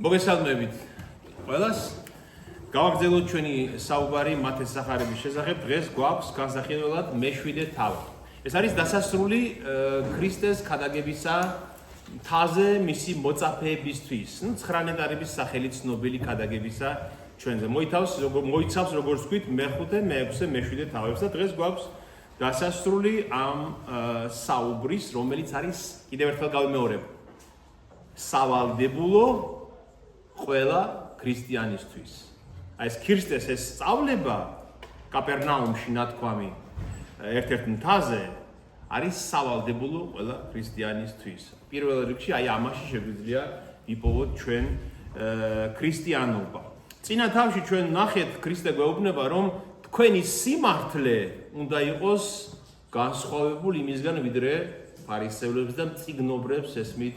მოგესალმებით ყველას. გავაგრძელოთ ჩვენი საუბარი მათეს სახარების შესახებ. დღეს გვაქვს განსახილველად მე-7 თავი. ეს არის დასასრული ქრისტეს ქადაგებისა მთაზე მისი მოწაფეებისთვის. 9 ტარების სახელი ცნობილი ქადაგებისა ჩვენზე. მოიცავს როგორც ვთქვით მე-5, მე-6, მე-7 თავებს და დღეს გვაქვს დასასრული ამ საუბრის, რომელიც არის კიდევ ერთხელ გავიმეორებ. სავალდებულო ყველა ქრისტიანისთვის. აი ეს ქრისტეს ეს სწავლება კაპერნაუმში ნათქვამი ერთ-ერთ მთაზე არის სავალდებულო ყველა ქრისტიანისთვის. პირველ რიგში აი ამაში შეგვიძლია ვიპოვოთ ჩვენ ქრისტიანობა. წინა თავში ჩვენ ნახეთ ქრისტე გვეუბნება რომ თქვენი სიმართლე უნდა იყოს განსხვავებული იმისგან ვიდრე ფარისევლებს და მწიგნობრებს ესმით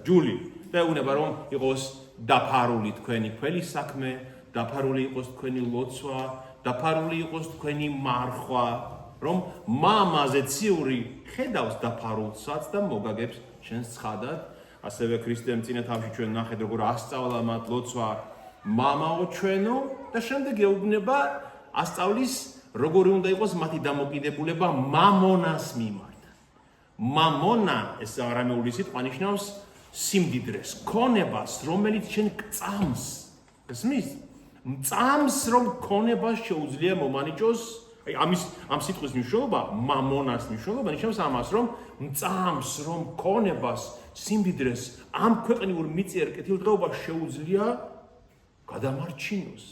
რჯული. და ეუბნება რომ იყოს დაფარული თქვენი ქველი საქმე, დაფარული იყოს თქვენი ლოცვა, დაფარული იყოს თქვენი მარხვა, რომ მამაზე ციური ხედავს დაფარულსაც და მოგაგებს შენს ცხადად. ასევე ქრისტემ წინა თავში ჩვენ ნახეთ როგორ ასწავლა მათ ლოცვა მამაო ჩვენო და შემდეგ ეუბნება ასწავლის როგორი უნდა იყოს მათი დამოკიდებულება მამონას მიმართ. მამონა ეს არამეული სიტყვა ნიშნავს სიმდიდრეს, ქონებას, რომელიც შენ გწამს. გესმის? მწამს რომ ქონებას შეუძლია მომანიჭოს. აი ამ სიტყვის მნიშვნელობა, მამონას მნიშვნელობა ნიშნავს ამას, რომ მწამს რომ ქონებას, სიმდიდრეს ამ ქვეყნიურ მიწიერ კეთილდღეობას შეუძლია გადამარჩინოს.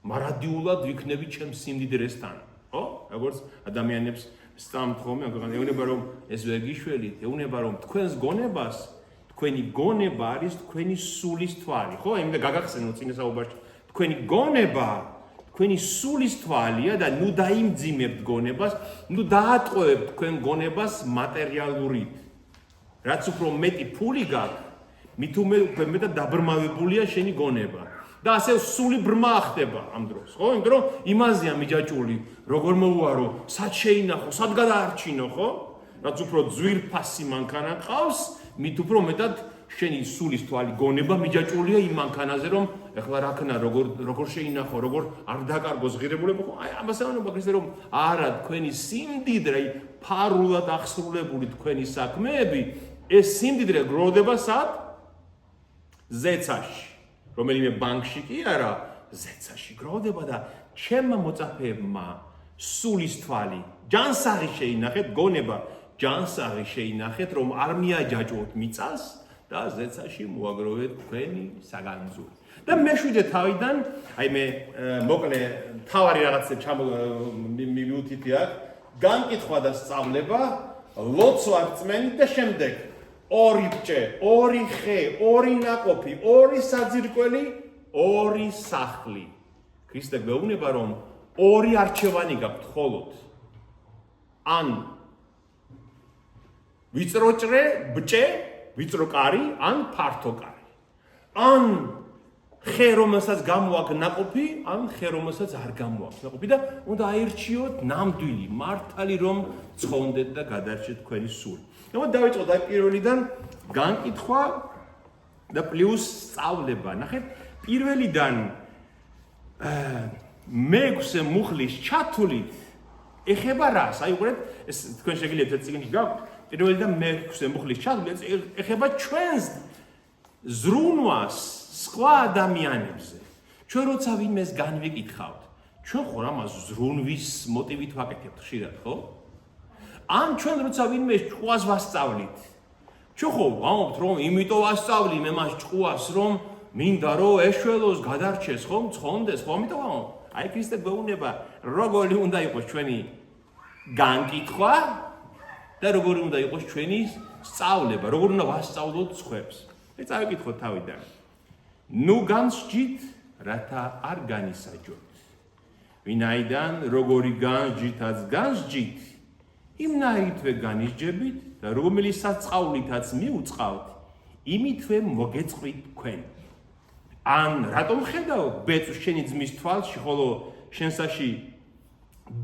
მარადიულად ვიქნები ჩემს სიმდიდრესთან. ხო? როგორც ადამიანებს სწამთ ხოლმე, ეუბნება რომ ეს ვერ გიშველით, ეუბნება რომ თქვენს გონებას, თქვენი გონება არის თქვენი სულის თვალი, ხო? იმდა გაგახსენოთ წინა საუბარში. თქვენი გონება, თქვენი სულის თვალია და ნუ დაიმძიმებთ გონებას, ნუ დაატყვევებთ თქვენ გონებას მატერიალურით. რაც უფრო მეტი ფული გაქვს, მით უფრო მეტად დაბრმავებულია შენი გონება. და ასე სული ბრმა ხდება ამ დროს, ხო? იმიტომ რომ იმაზეა მიჯაჭული, როგორ მოუარო, სად შეინახო, სად გადაარჩინო, ხო? რაც უფრო ძვირფასი მანქანა ყავს, მით უფრო მეტად შენი სულის თვალი გონება მიჯაჭულია იმ მანქანაზე, რომ ეხლა რა ქნა, როგორ შეინახო, როგორ არ დაკარგოს ღირებულება, ხო? აი ამას ეუბნება ქრისტე რომ არა თქვენი სიმდიდრე, ფარულად აღსრულებული თქვენი საქმეები, ეს სიმდიდრე გროვდება სად? ზეცაში. რომელიმე ბანკში კი არა, ზეცაში გროვდება და ჩემმა მოწაფეებმა სულის თვალი ჯანსაღი შეინახეთ, გონება ჯანსაღი შეინახეთ, რომ არ მიაჯაჭვოთ მიწას და ზეცაში მოაგროვეთ თქვენი საგანძური. და მე-7 თავიდან, აი მე მოკლე თავარი რაღაცებს მივუთითი აქ, განკითხვა და სწავლება, ლოცვა რწმენით და შემდეგ 2 ბჭე, 2 ხე, 2 ნაყოფი, 2 საძირკველი, 2 სახლი. ქრისტე გვეუბნება რომ 2 არჩევანი გაქვთ ხოლოდ. ან ვიწროჭრე ბჭე, ვიწრო კარი, ან ფართო კარი. ან ხე რომელსაც გამოაქვს ნაყოფი, ან ხე რომელსაც არ გამოაქვს ნაყოფი და უნდა აირჩიოთ ნამდვილი, მართალი რომ ცხონდეთ და გადარჩეთ თქვენი სული. დავიწყოთ აი პირველიდან განკითხვა და პლუს სწავლება. ნახეთ, პირველიდან მე-6 მუხლის ჩათვლით ეხება რას? აი უყურეთ, ეს თქვენ შეგიძლიათ ეს წიგნში გაქვთ. პირველიდან მე-6 მუხლის ჩათვლით ეხება ჩვენს ზრუნვას სხვა ადამიანებზე. ჩვენ როცა ვინმეს განვიკითხავთ, ჩვენ ხო ამას ზრუნვის მოტივით ვაკეთებთ ხშირად, ხო? ან ჩვენ როცა ვინმე ჭყუას ვასწავლით, ჩვენ ხო ვამბობთ რომ იმიტომ ვასწავლი მე მას ჭყუას რომ მინდა რომ ეშველოს, გადარჩეს, ხო, მცხონდეს, ხო, ამიტომ ვამბობ. აი ქრისტე გვეუბნება როგორი უნდა იყოს ჩვენი განკითხვა და როგორი უნდა იყოს ჩვენი სწავლება, როგორ უნდა ვასწავლოთ სხვებს. ეს წავიკითხოთ თავიდან. ნუ განსჯით, რათა არ განისაჯოთ. ვინაიდან როგორი განსჯითაც განსჯით, იმნაირთვე განისჯებით და რომელი საწყავლითაც მიუწყავთ, იმითვე მოგეწყვით თქვენ. ან რატომ ხედავ ბეწვს შენი ძმის თვალში, ხოლო შენსაში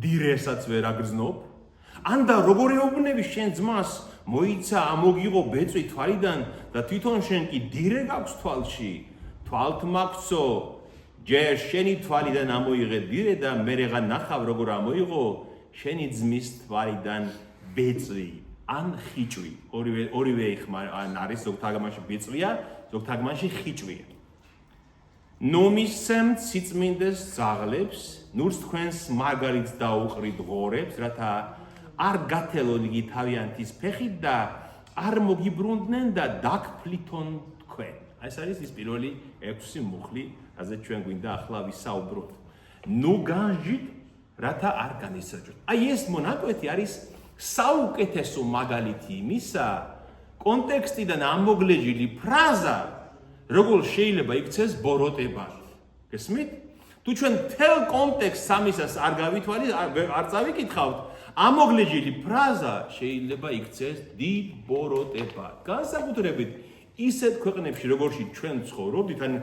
დირესაც ვერ აგრძნობ? ანდა როგორ ეუბნები შენ ძმას მოიცა ამოგიღო ბეწვი თვალიდან და თვითონ შენ კი დირე გაქვს თვალში თვალთ მაგცო ჯერ შენი თვალიდან ამოიღე დირე და მერეღა ნახავ როგორ ამოიღო შენი ძმის თვალიდან ბეწვი ან ხიჭვი ორივე ან არის ზოგ თარგმანში ბეწვია ზოგ თარგმანში ხიჭვია ნომისცემ სიწმინდეს ძაღლებს ნურს თქვენს მარგალიტს დაუყრით ღორებს რათა არ გათელონ იგი თავიანთის ფეხით და არ მოგიბრუნდნენ და დაგფლითონ თქვენ ეს არის ის პირველი 6 მუხლი რაზეც ჩვენ გვინდა ახლა ვისაუბროთ ნუ განჟით რათა არ განისაჯოთ აი ეს მონაკვეთი არის საუკეთესო მაგალითი იმისა კონტექსტიდან ამოგლეჯილი ფრაზა როგორ შეიძლება იქცეს ბოროტებად გესმით თუ ჩვენ თელ კონტექსტს ამისას არ გავითვალით არ წავიკითხავთ ამოგლეჯილი ფრაზა შეიძლება იქცეს დიდ ბოროტებად განსაკუთრებით ისეთ ქვეყნებში როგორში ჩვენ ცხოვრობთ ან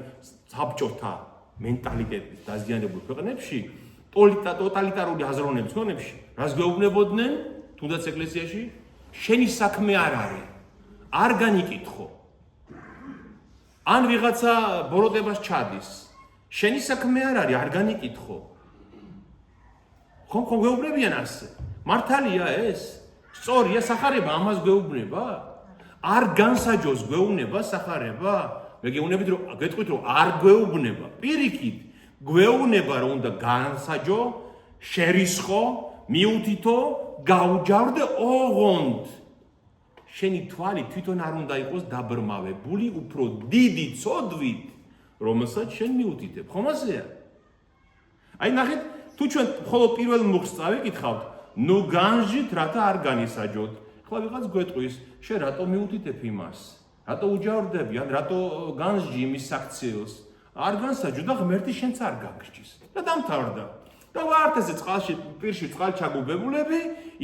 საბჭოთა მენტალიტეტით დაზიანებულ ქვეყნებში ტოტალიტარული აზროვნების ქვეყნებში რას გვეუბნებოდნენ თუნდაც ეკლესიაში შენი საქმე არ არის არ განიკითხო ან ვიღაცა ბოროტებას ჩადის შენი საქმე არ არის არ განიკითხო ხომ გვეუბნებიან ასე მართალია ეს სწორია სახარება ამას გვეუბნება არ განსაჯოს გვეუბნება სახარება მე გეუბნებით რომ გეტყვით რომ არ გვეუბნება პირიქით გვეუბნება რომ უნდა განსაჯო შერისხო მიუთითო გაუჯავრდე ოღონდ შენი თვალი თვითონ არ უნდა იყოს დაბრმავებული უფრო დიდი ცოდვით რომელსაც შენ მიუთითებ ხომ ასეა აი ნახეთ თუ ჩვენ მხოლოდ პირველ მუხლს წავიკითხავთ ნუ განჟით რათა არ განისაჯოთ ხლა ვიღაც გვეტყვის შენ რატო მიუთითებ იმას რატო უჯავრდები ან რატო განსჯი იმის საქციელს არ განსაჯო და ღმერთი შენც არ გაგსჯის და დამთავრდა და ვართ ესე წყალში პირში წყალჩაგუბებულები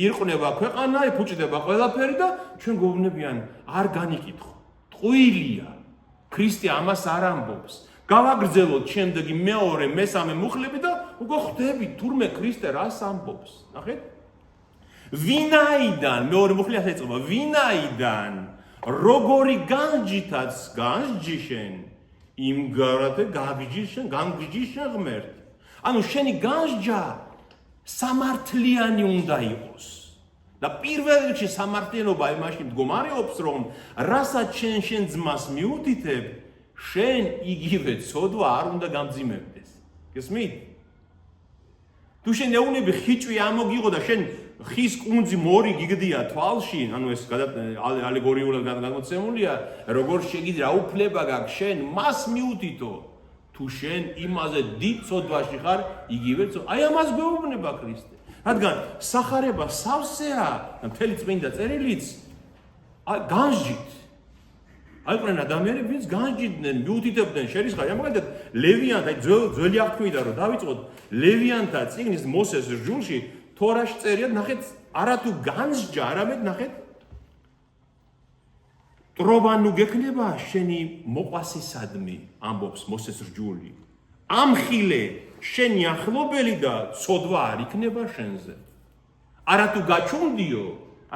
ირყნება ქვეყანა იფუჭდება ყველაფერი და ჩვენ გვეუბნებიან არ განიკითხო ტყუილია ქრისტე ამას არ ამბობს გავაგრძელოთ შემდეგი მეორე მესამე მუხლები და უკვე ხვდები თურმე ქრისტე რას ამბობს ნახეთ ვინაიდან მეორე მუხლი ასე ეწოდება ვინაიდან როგორი განჯითაც განსჯი შენ იმგვარად განგჯი შენ ღმერთი ანუ შენი განსჯა სამართლიანი უნდა იყოს და პირველ რიგში სამართლიანობა იმაში მდგომარეობს რომ რასაც შენ ძმას მიუთითებ შენ იგივე ცოდვა არ უნდა გამძიმებდეს გესმით თუ შენ ეუბნები ხიჭვი ამოგიღო და შენ ხის კუნძი მორი გიგდია თვალში ანუ ეს ალეგორიულად გადმოცემულია როგორ შეგიძლია უფლება გაქვს შენ მას მიუთითო თუ შენ იმაზე დიდ ცოდვაში ხარ იგივე აი ამას გვეუბნება ქრისტე რადგან სახარება სავსეა და მთელი წმინდა წერილიც განსჯით აი ყრენ ადამიანები ვინც განსჯიდნენ მიუთითებდნენ შერისხარი მაგალითად ლევიანთა ძველი აღთქმიდან რომ დავიწყოთ ლევიანთა წიგნის მოსეს რჯულში თორაში წერია ნახეთ არათუ განსჯა არამედ ნახეთ ტრობანუ გექნება შენი მოყვასისადმი ამბობს მოსეს რჯული ამხილე შენი ახლობელი და ცოდვა არ იქნება შენზე არათუ გაჩუნდიო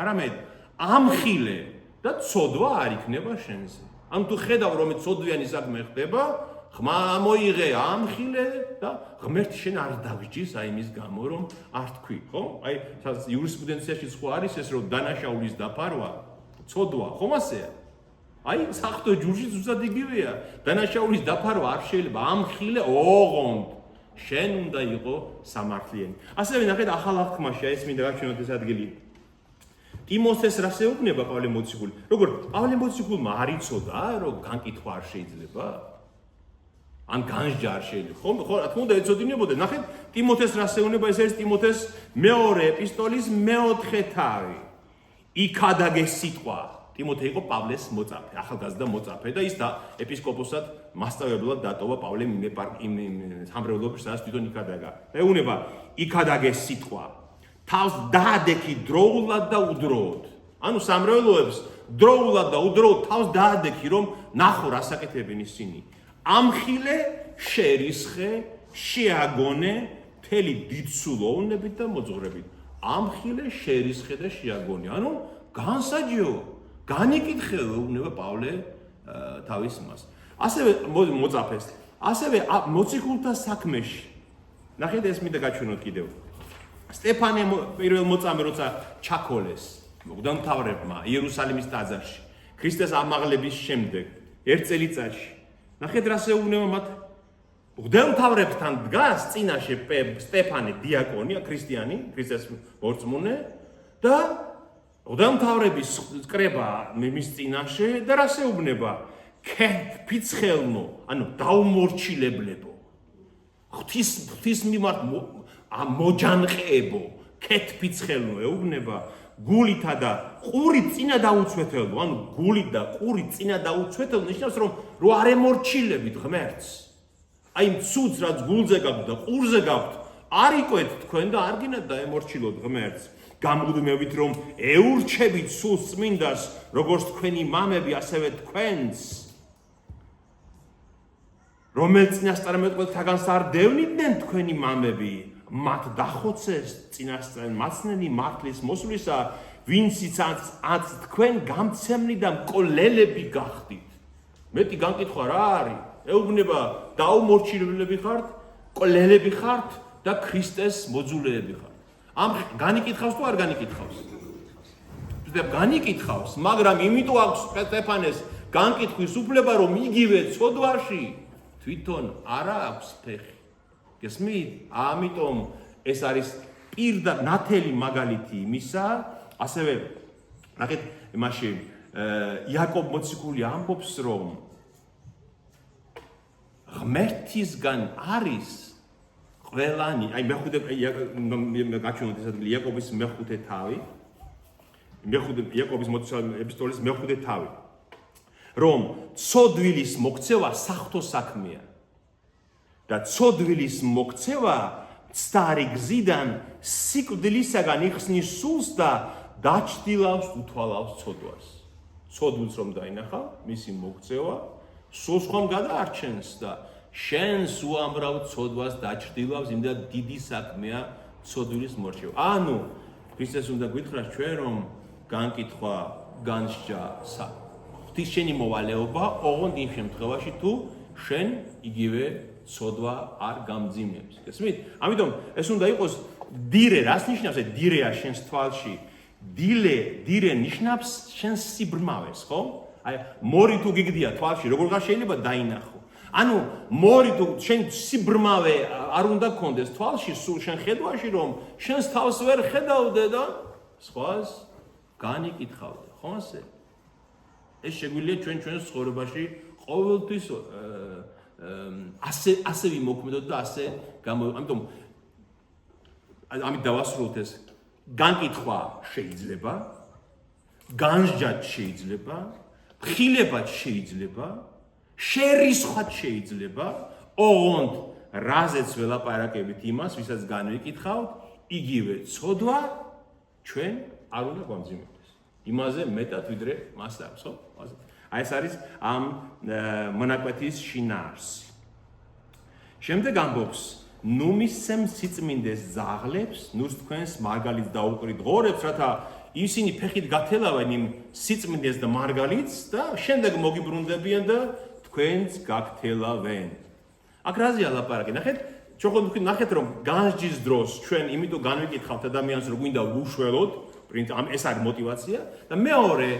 არამედ ამხილე და ცოდვა არ იქნება შენზე ანუ თუ ხედავ რომ ცოდვიანი საქმე ხდება ხმა მოიღე ამხილე და ღმერთი შენ არ დავიჯის აი იმის გამო რომ არ თქვი ხო აი იურისპრუდენციაში სხვა არის ეს რომ დანაშაულის დაფარვა ცოდვა ხომ ასეა აი საერთო ჯურში ზუსტად იგივეა დანაშაულის დაფარვა არ შეიძლება ამხილე ოღონდ შენ უნდა იყო სამართლიანი ასევე ნახეთ ახალ აღთქმაში ეს მინდა გაჩვენოთ ეს ადგილი ტიმოთეს რას ეუბნება პავლე მოციქული როგორ პავლე მოციქულმა არ იცოდა რომ განკითხვა არ შეიძლება ან განსჯა არ შეიძლება ხო რა თქმა უნდა ეცოდინებოდა ნახეთ ტიმოთეს რას ეუბნება ეს არის ტიმოთეს მეორე ეპისტოლის მეოთხე თავი იქადაგე სიტყვა ტიმოთე იყო პავლეს მოწაფე ახალგაზრდა მოწაფე და ის და ეპისკოპოსად მასწავლებლად დატოვა პავლე სამრევლობაში სადაც თვითონ იქადაგა ეუბნება იქადაგე სიტყვა თავს დაადექი დროულად და უდროოდ ანუ სამრევლოებს დროულად და უდროოდ თავს დაადექი რომ ნახო რა საკეთებენ ისინი ამხილე შერისხე შეაგონე მთელი დიდსულოვნებით და მოძღვრებით ამხილე შერისხე და შეაგონი. ანუ განსაჯიო, განიკითხე უნება პავლე თავის მას. ასევე მოწაფეს. ასევე მოციქულთა საქმეში. ნახეთ ეს მინდა გაჩვენოთ კიდევ. სტეფანე პირველ მოწამე როცა ჩაქოლეს მღვდელმთავრებმა იერუსალიმის ტაძარში ქრისტეს ამაღლების შემდეგ ერთ წელიწადში. ნახეთ რა შეუნება მათ მღვდელმთავრებთან დგას წინაშე სტეფანე დიაკონი, ქრისტიანი, ქრისტეს მორწმუნე და მღვდელმთავრების კრება მის წინაშე და რა შეუნება ფიცხელნო, ანუ დაუმორჩილებლებო. ღვთის მიმართ მოჯანყებო, ქეთფიცხელნო ეუბნება გულითა და ყურით წინა დაუცვეთელო, ანუ გულით და ყურით წინა დაუცვეთელო ნიშნავს რომ არ ემორჩილებით ღმერთს. აი ცუდს რაც გულზე გაქვთ და ყურზე გაქვთ, არ იკვეთ თქვენ და არ გინდათ დაემორჩილოთ ღმერთს. გამუდმებით რომ ეურჩებით სულ წმინდას, როგორც თქვენი მამები, ასევე თქვენს. რომელ წინასწარმეტყველთაგანს არ დევნიდნენ თქვენი მამები, მათ დახოცეს წინასწარ მაცნენი მართლის მოსვლისა, ვინციც აც თქვენ გამცემნი და მკვლელები გახდით. მეტი განკითხვა რა არის? ეუბნება დაუმორჩილებლები ხართ, მკვლელები ხართ და ქრისტეს მოძულეები ხართ. ამ განიკითხავს თუ არ განიკითხავს? განიკითხავს, მაგრამ იმიტომ აქვს სტეფანეს განკითხვის უფლება, რომ იგივე ცოდვაში თვითონ არა აქვს ფეხი. გესმით? ამიტომ ეს არის პირდაპირ მაგალითი იმისა, ასევე ნახეთ იმაში იაკობ მოციქული ამბობს, რომ ღმერთისგან არის ყველანი, აი მეხუთე გაჩვენოთ ეს ადგილი იაკობის მეხუთე თავი, იაკობის ეპისტოლის მეხუთე თავი, რომ ცოდვილის მოქცევა საღვთო საქმეა და ცოდვილის მოქცევა მცდარი გზიდან სიკვდილისაგან იხსნის სულს და დაჩtildeავს უთვალავს ცოდვას. ცოდვილს რომ დაინახა, მისი მოქცევა სულს ხომ გადაარჩენს და შენს უამრავ ცოდვას დაჩtildeავს, იმდა დიდი საქმეა ცოდვილის მორჩევა. ანუ ქრისტეს უნდა გითხრას ჩვენ რომ განკითხვა განსჯა ღვთის შენი მოვალეობა, ოღონდ იმ შემთხვევაში თუ შენ იგივე ცოდვა არ გამძიმებს. გესმით? ამიტომ ეს უნდა იყოს დირე, რას ნიშნავს ეს დირეა შენს თვალში? დირე ნიშნავს შენს სიბრმავეს, ხო? აი მორი თუ გიგდია თვალში, როგორ შეიძლება დაინახო? ანუ მორი თუ შენ სიბრმავე არ უნდა გქონდეს თვალში, სულ შენ ხედვაში რომ შენს თავს ვერ ხედავდე და სხვას განიკითხავდე, ხო ასე? ეს შეგვიძლია ჩვენს ცხოვრებაში ყოველთვის ასე ვიმოქმედოთ და ასე ამიტომ ამით დავასრულოთ ეს განკითხვა შეიძლება, განსჯაც შეიძლება, ხილებაც შეიძლება, შერისხვაც შეიძლება, ოღონდ რაზეც ველაპარაკებით იმას, ვისაც განვიკითხავთ, იგივე ცოდვა ჩვენ არ უნდა გვამძიმებდეს. იმაზე მეტად ვიდრე მას აქვს, ხო? აი ეს არის ამ მონაკვეთის შინაარსი. შემდეგ ამბობს, ნუ მისცემ სიწმინდეს ძაღლებს, ნუს თქვენს მარგალიტს დაუყრით ღორებს, რათა ისინი ფეხით გათელავენ იმ სიწმინდეს და მარგალიტს და შემდეგ მოგიბრუნდებიან და თქვენს გაგთელავენ. აქ რაზეა ლაპარაკი? ნახეთ, ჩვენ ნახეთ რომ განსჯის დროს ჩვენ იმიტომ განვიკითხავთ ადამიანს რომ გვინდა ვუშველოთ, ეს არის мотиваცია და მეორე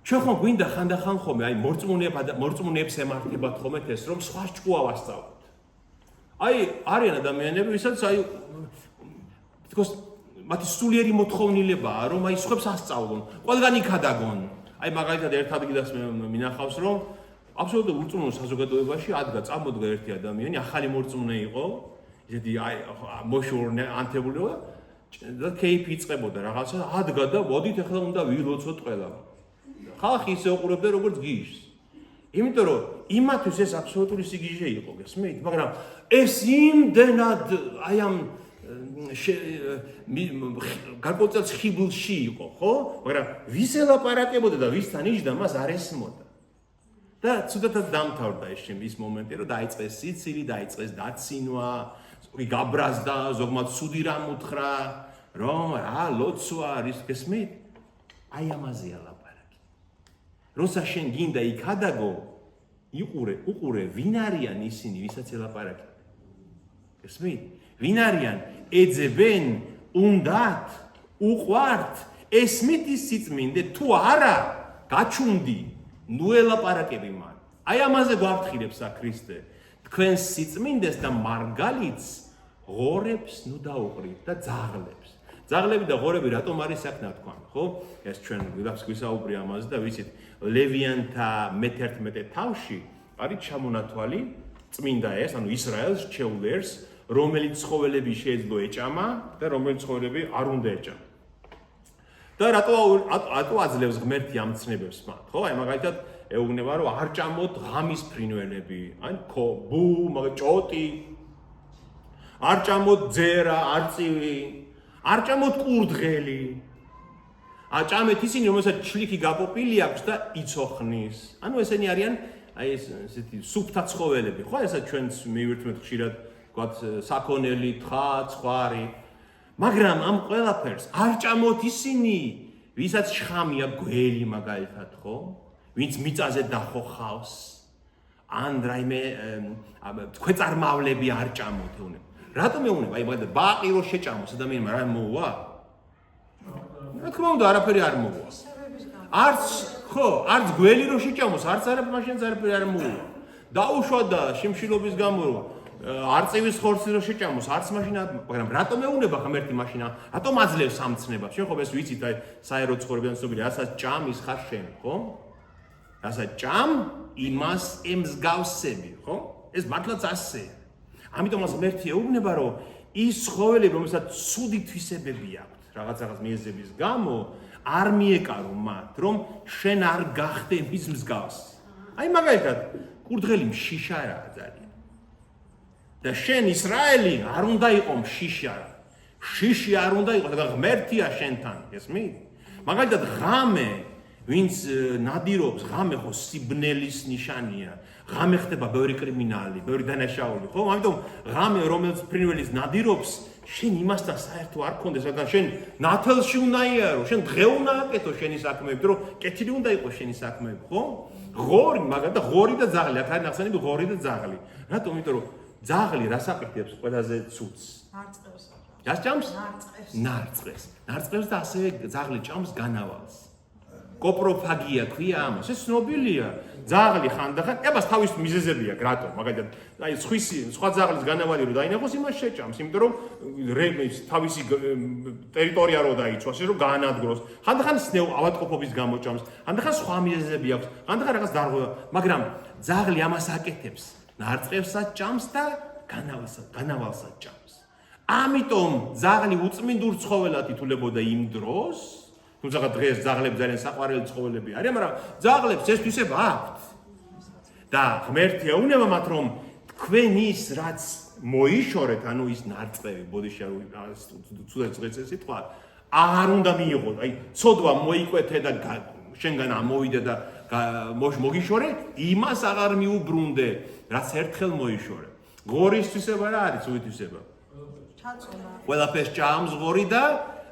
ჩვენ ხომ გვინდა ხანდახან ხომე აი მორწმუნეებს ემართებათ ხომეთ ეს რომ სხვა ჭკუა ვასწავლოთ. აი არიან ადამიანები, ვისაც აი თქოს მათი სულიერი მოთხოვნილებაა რომ აი სხვებს ასწავლონ, ყველგანი ქადაგონ. აი მაგალითად ერთ ადგილას მინახავს რომ აბსოლუტურად ურწმუნო საზოგადოებაში ადგა წამოდგა ერთი ადამიანი, ახალი მორწმუნე იყო, ისეთი აი მოშორნე ანთებულება და кейფი იწყებოდა რაღაცა, ადგა და მოდით ახლა უნდა ვილოცოთ ყველა. ხალხი ისე უყურებდა როგორც გიჟს. იმიტომ რომ იმათვის ეს აბსოლუტური სიგიჟე იყო, გესმით? მაგრამ ეს იმდენად აი ამ გარკვეულწილად ხიბლში იყო, ხო? მაგრამ ვის ელაპარაკებოდა და ვისთან იჯდა, მას არ ესმოდა. და ცუდათაც დამთავრდა ეს მომენტი, რომ დაიწყეს სიცილი, დაიწყეს დაცინვა, ზოგი გაბრაზდა, ზოგმა ცუდი რამ უთხრა რომ რა ლოცვა არის, გესმით? აი ამაზეა ლაპარაკი. როცა შენ გინდა იქ ადაგო, უყურე, ვინ არიან ისინი, ვისაც ელაპარაკი. გესმით? ვინ არიან? ეძებენ, უნდათ, უყვართ, ესმით ის სიწმინდე, თუ არა, გაჩუნდი, ნუ ელაპარაკები მან. აი ამაზე გვაფრთხილებს ქრისტე. თქვენს სიწმინდეს და მარგალიტს ღორებს ნუ დაუყრით და ძაღლებს. ძაღლები და ღორები რატომ არის აქ ნათქვამი, ხო? ეს ჩვენ გვისაუბრე ამაზე და ვიცით, ლევიანთა მე-11 თავში არის ჩამონათვალი წმინდა ეს, ანუ ისრაელს რჩეულერს, რომელიც ცხოველები შეეძლო ეჭამა და რომელიც ცხოველები არ უნდა ეჭამა. და რატო აძლევს ღმერთი ამ ცნებებს მათ, ხო? აი მაგალითად ეუბნება რომ არ ჭამოთ ღამის ფრინველები, ან ბუ, ჭოტი, არ ჭამოთ ძერა, არწივი, არ ჭამოთ კურდღელი. ჭამეთ ისინი, რომელსაც ჩლიქი გაპოპილი აქვს და იცოხნის. ანუ ესენი არიან აი ესეთი სუფთა ცხოველები, ხო? ესაც ჩვენც მივირთმევთ ხშირად, ვთქვათ, საქონელი, თხა, ცხვარი. მაგრამ ამ ყველაფერს არ ჭამოთ ისინი, ვისაც შხამია გველი მაგალითად, ხო? ვინც მიწაზე დახოხავს, ან რაიმე ქვეწარმავლები არ ჭამოთ ეუნება. რატომ ეუნება? აი მაგალითად ბაყი რო შეჭამოს ადამიანმა რა მოუვა? რა თქმა უნდა, არაფერი არ მოუვა. არც გველი რო შეჭამოს, არც არაფერი არ მოუვა. დაუშვა და შიმშილობის გამო არწივის ხორცი რო შეჭამოს, არც მაშინ, მაგრამ რატომ ეუნება ღმერთი მაშინ? რატომ აძლევს ამ ცნებას? შენ ხო ეს ვიცით, აი საერო ცხოვრებიდან ცნობილი, რასაც ჭამის ხარ შენ, ხო? რასაც ჭამ, იმას ემსგავსები, ხო? ეს მართლაც ასეა. ამიტომ ღმერთი ეუბნება, რომ ის ცხოველები, რომელსაც ცუდი თვისებები აქვთ, რაღაც მიზეზების გამო, არ მიეკარო მათ, რომ შენ არ გახდე მის მსგავსი. აი მაგალითად, კურდღელი მშიშარაა ძალიან. და შენ ისრაელი არ უნდა იყო მშიშარა. შიში არ უნდა იყო და ღმერთია შენთან, გესმით? მაგალითად ღამე, ვინც ნადირობს, ღამე ხო სიბნელის ნიშანია. ღამე ხდება ბევრი კრიმინალი, ბევრი დანაშაული, ხო? ამიტომ ღამე, რომელიც ფრინველის ნადირობს, შენ იმასთან საერთო არ გქონდეს, რადგან შენ ნათელში უნდა იარო, შენ დღე უნდა აკეთო შენი საქმეები, რომ კეთილი უნდა იყოს შენი საქმეები, ხო? ღორი, მაგალითად ღორი და ძაღლი, აქ არის ნახსენები ღორი და ძაღლი. რატომ? იმიტომ რომ ძაღლი რას აკეთებს ყველაზე ცუდს? ნარწყევს. რას ჭამს? ნარწყევს. ნარწყევს და ასევე ძაღლი ჭამს განავალს. კოპროფაგია ქვია ამას. ეს ცნობილია. ძაღლი ხანდახან, აბას თავის მიზეზები აქვს, რატომ? მაგალითად, აი სხვა ძაღლის განავალი რო დაინახოს, იმას შეჭამს, იმიტომ რომ თავისი ტერიტორია რო დაიცვას, რომ გაანადგუროს. ხანდახან ავადმყოფობის გამო ჭამს, ხანდახან სხვა მიზეზები აქვს, ხანდახან რაღაც დარღვევა, მაგრამ ძაღლი ამას აკეთებს. ნარწყევსაც ჭამს და განავალსაც ჭამს. ამიტომ ძაღლი უწმინდურ ცხოველად ითვლებოდა იმ დროს, თუმცა დღეს ძაღლები ძალიან საყვარელი ცხოველები არიან, მაგრამ ძაღლებს ეს თვისება აქვთ. და ღმერთი ეუბნება მათ, რომ თქვენ ის რაც მოიშორეთ, ანუ ის ნარწყევი, ბოდიში ცუდად წეცე სიტყვა, აღარ უნდა მიიღოთ. აი, ცოდვა მოიკვეთე და შენგან ამოვიდე და მოგიშორე, იმას აღარ მიუბრუნდე, რაც ერთხელ მოიშორე. ღორის თვისება რა არის, ცუდი თვისება? ჩაწოლა. ყველაფერს ჭამს ღორი და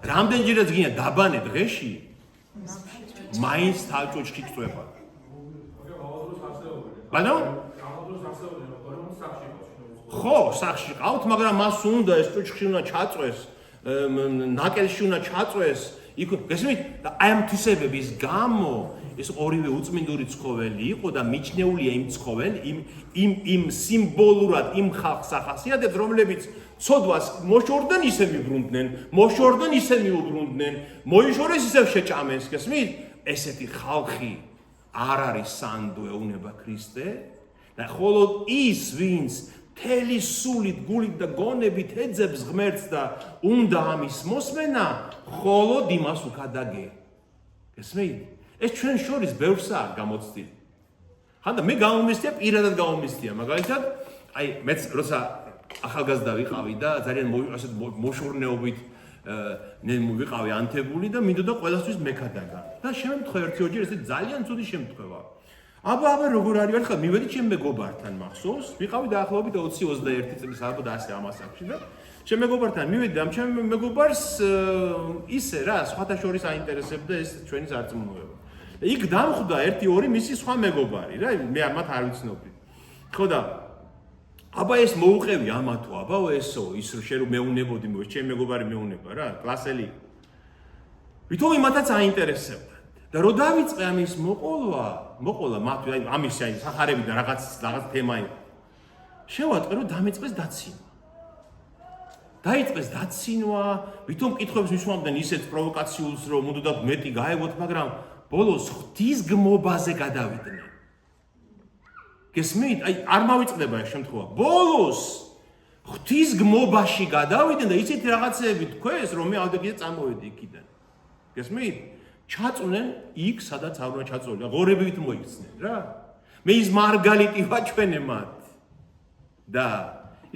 რამდენჯერაც გინდა დაბანე დღეში, მაინც თავჭოჭში წვება. ბანო? ხო, სახში ყავთ, მაგრამ მას უნდა ეს ჭოჭში უნდა ჩაწვეს, ნაკელში უნდა ჩაწვეს. იქ გესმით? და აი ამ თვისებების გამო ეს ორივე უწმინდური ცხოველი იყო და მიჩნეულია იმ ცხოველ, იმ სიმბოლურად იმ ხალხს ახასიათებს, რომლებიც ცოდვას მოშორდნენ ისე მიბრუნდნენ, მოშორდნენ ისე მიუბრუნდნენ, მოიშორეს ისე შეჭამეს, გესმით? ესეთი ხალხი არ არის სანდო ეუბნება ქრისტე და ხოლო ის ვინც მთელი სულით, გულით და გონებით ეძებს ღმერთს და უნდა ამის მოსმენა, ხოლოდ იმას უკადაგე. გესმით? ეს ჩვენ შორის ბევრსაა გამოცდილი. ხანდა მე გამომისწია, პირადად გამომისწია, მაგალითად, აი მეც როცა ახალგაზრდა ვიყავი და ძალიან ასეთ მოშორნეობით ვიყავი ანთებული და მინდოდა ყველასთვის მეკადაგა. და შემთხვევა ერთი ორჯერ ესე ძალიან ცუდი შემთხვევა. აბა როგორ არის ვარ ხა მივედი ჩემ მეგობართან მახსოვს ვიყავი დაახლოებით 20-21 წლის ალბათ ასე ამას აქვს და ჩემ მეგობართან მივედი და ჩემ მეგობარს ისე რა სხვათა შორის აინტერესებდა ეს ჩვენი სარწმუნოება და იქ დამხვდა 1-2 მისი სხვა მეგობარი რა მე მათ არ ვიცნობდი ხო და აბა ეს მოუყევი ამა თუ აბა ესო ის შენ რომ მეუნებოდი ჩემ მეგობარი მეუნება რა კლასელი ვითომ იმათაც აინტერესებდა და რო დავიწყე ამის მოყოლა მათ ამის აი სახარებიდან რაღაც თემა იყო შევატყე რომ დამიწყეს დაცინვა დაიწყეს დაცინვა ვითომ კითხვებს მისვამდნენ ისეთ პროვოკაციულს რომ უნდა მეტი გაევოთ მაგრამ ბოლოს ღვთისგმობაზე გადავიდნენ გესმით აი არ მავიწყდება ეს შემთხვევა ბოლოს ღვთისგმობაში გადავიდნენ და ისეთი რაღაცეები თქვეს რომ მე ავდექი და წამოვედი იქიდან გესმით ჩაწუნენ იქ სადაც არ უნდა ჩაწოლი ღორებით მოიქცნენ რა მე ის მარგალიტი ვაჩვენე მათ და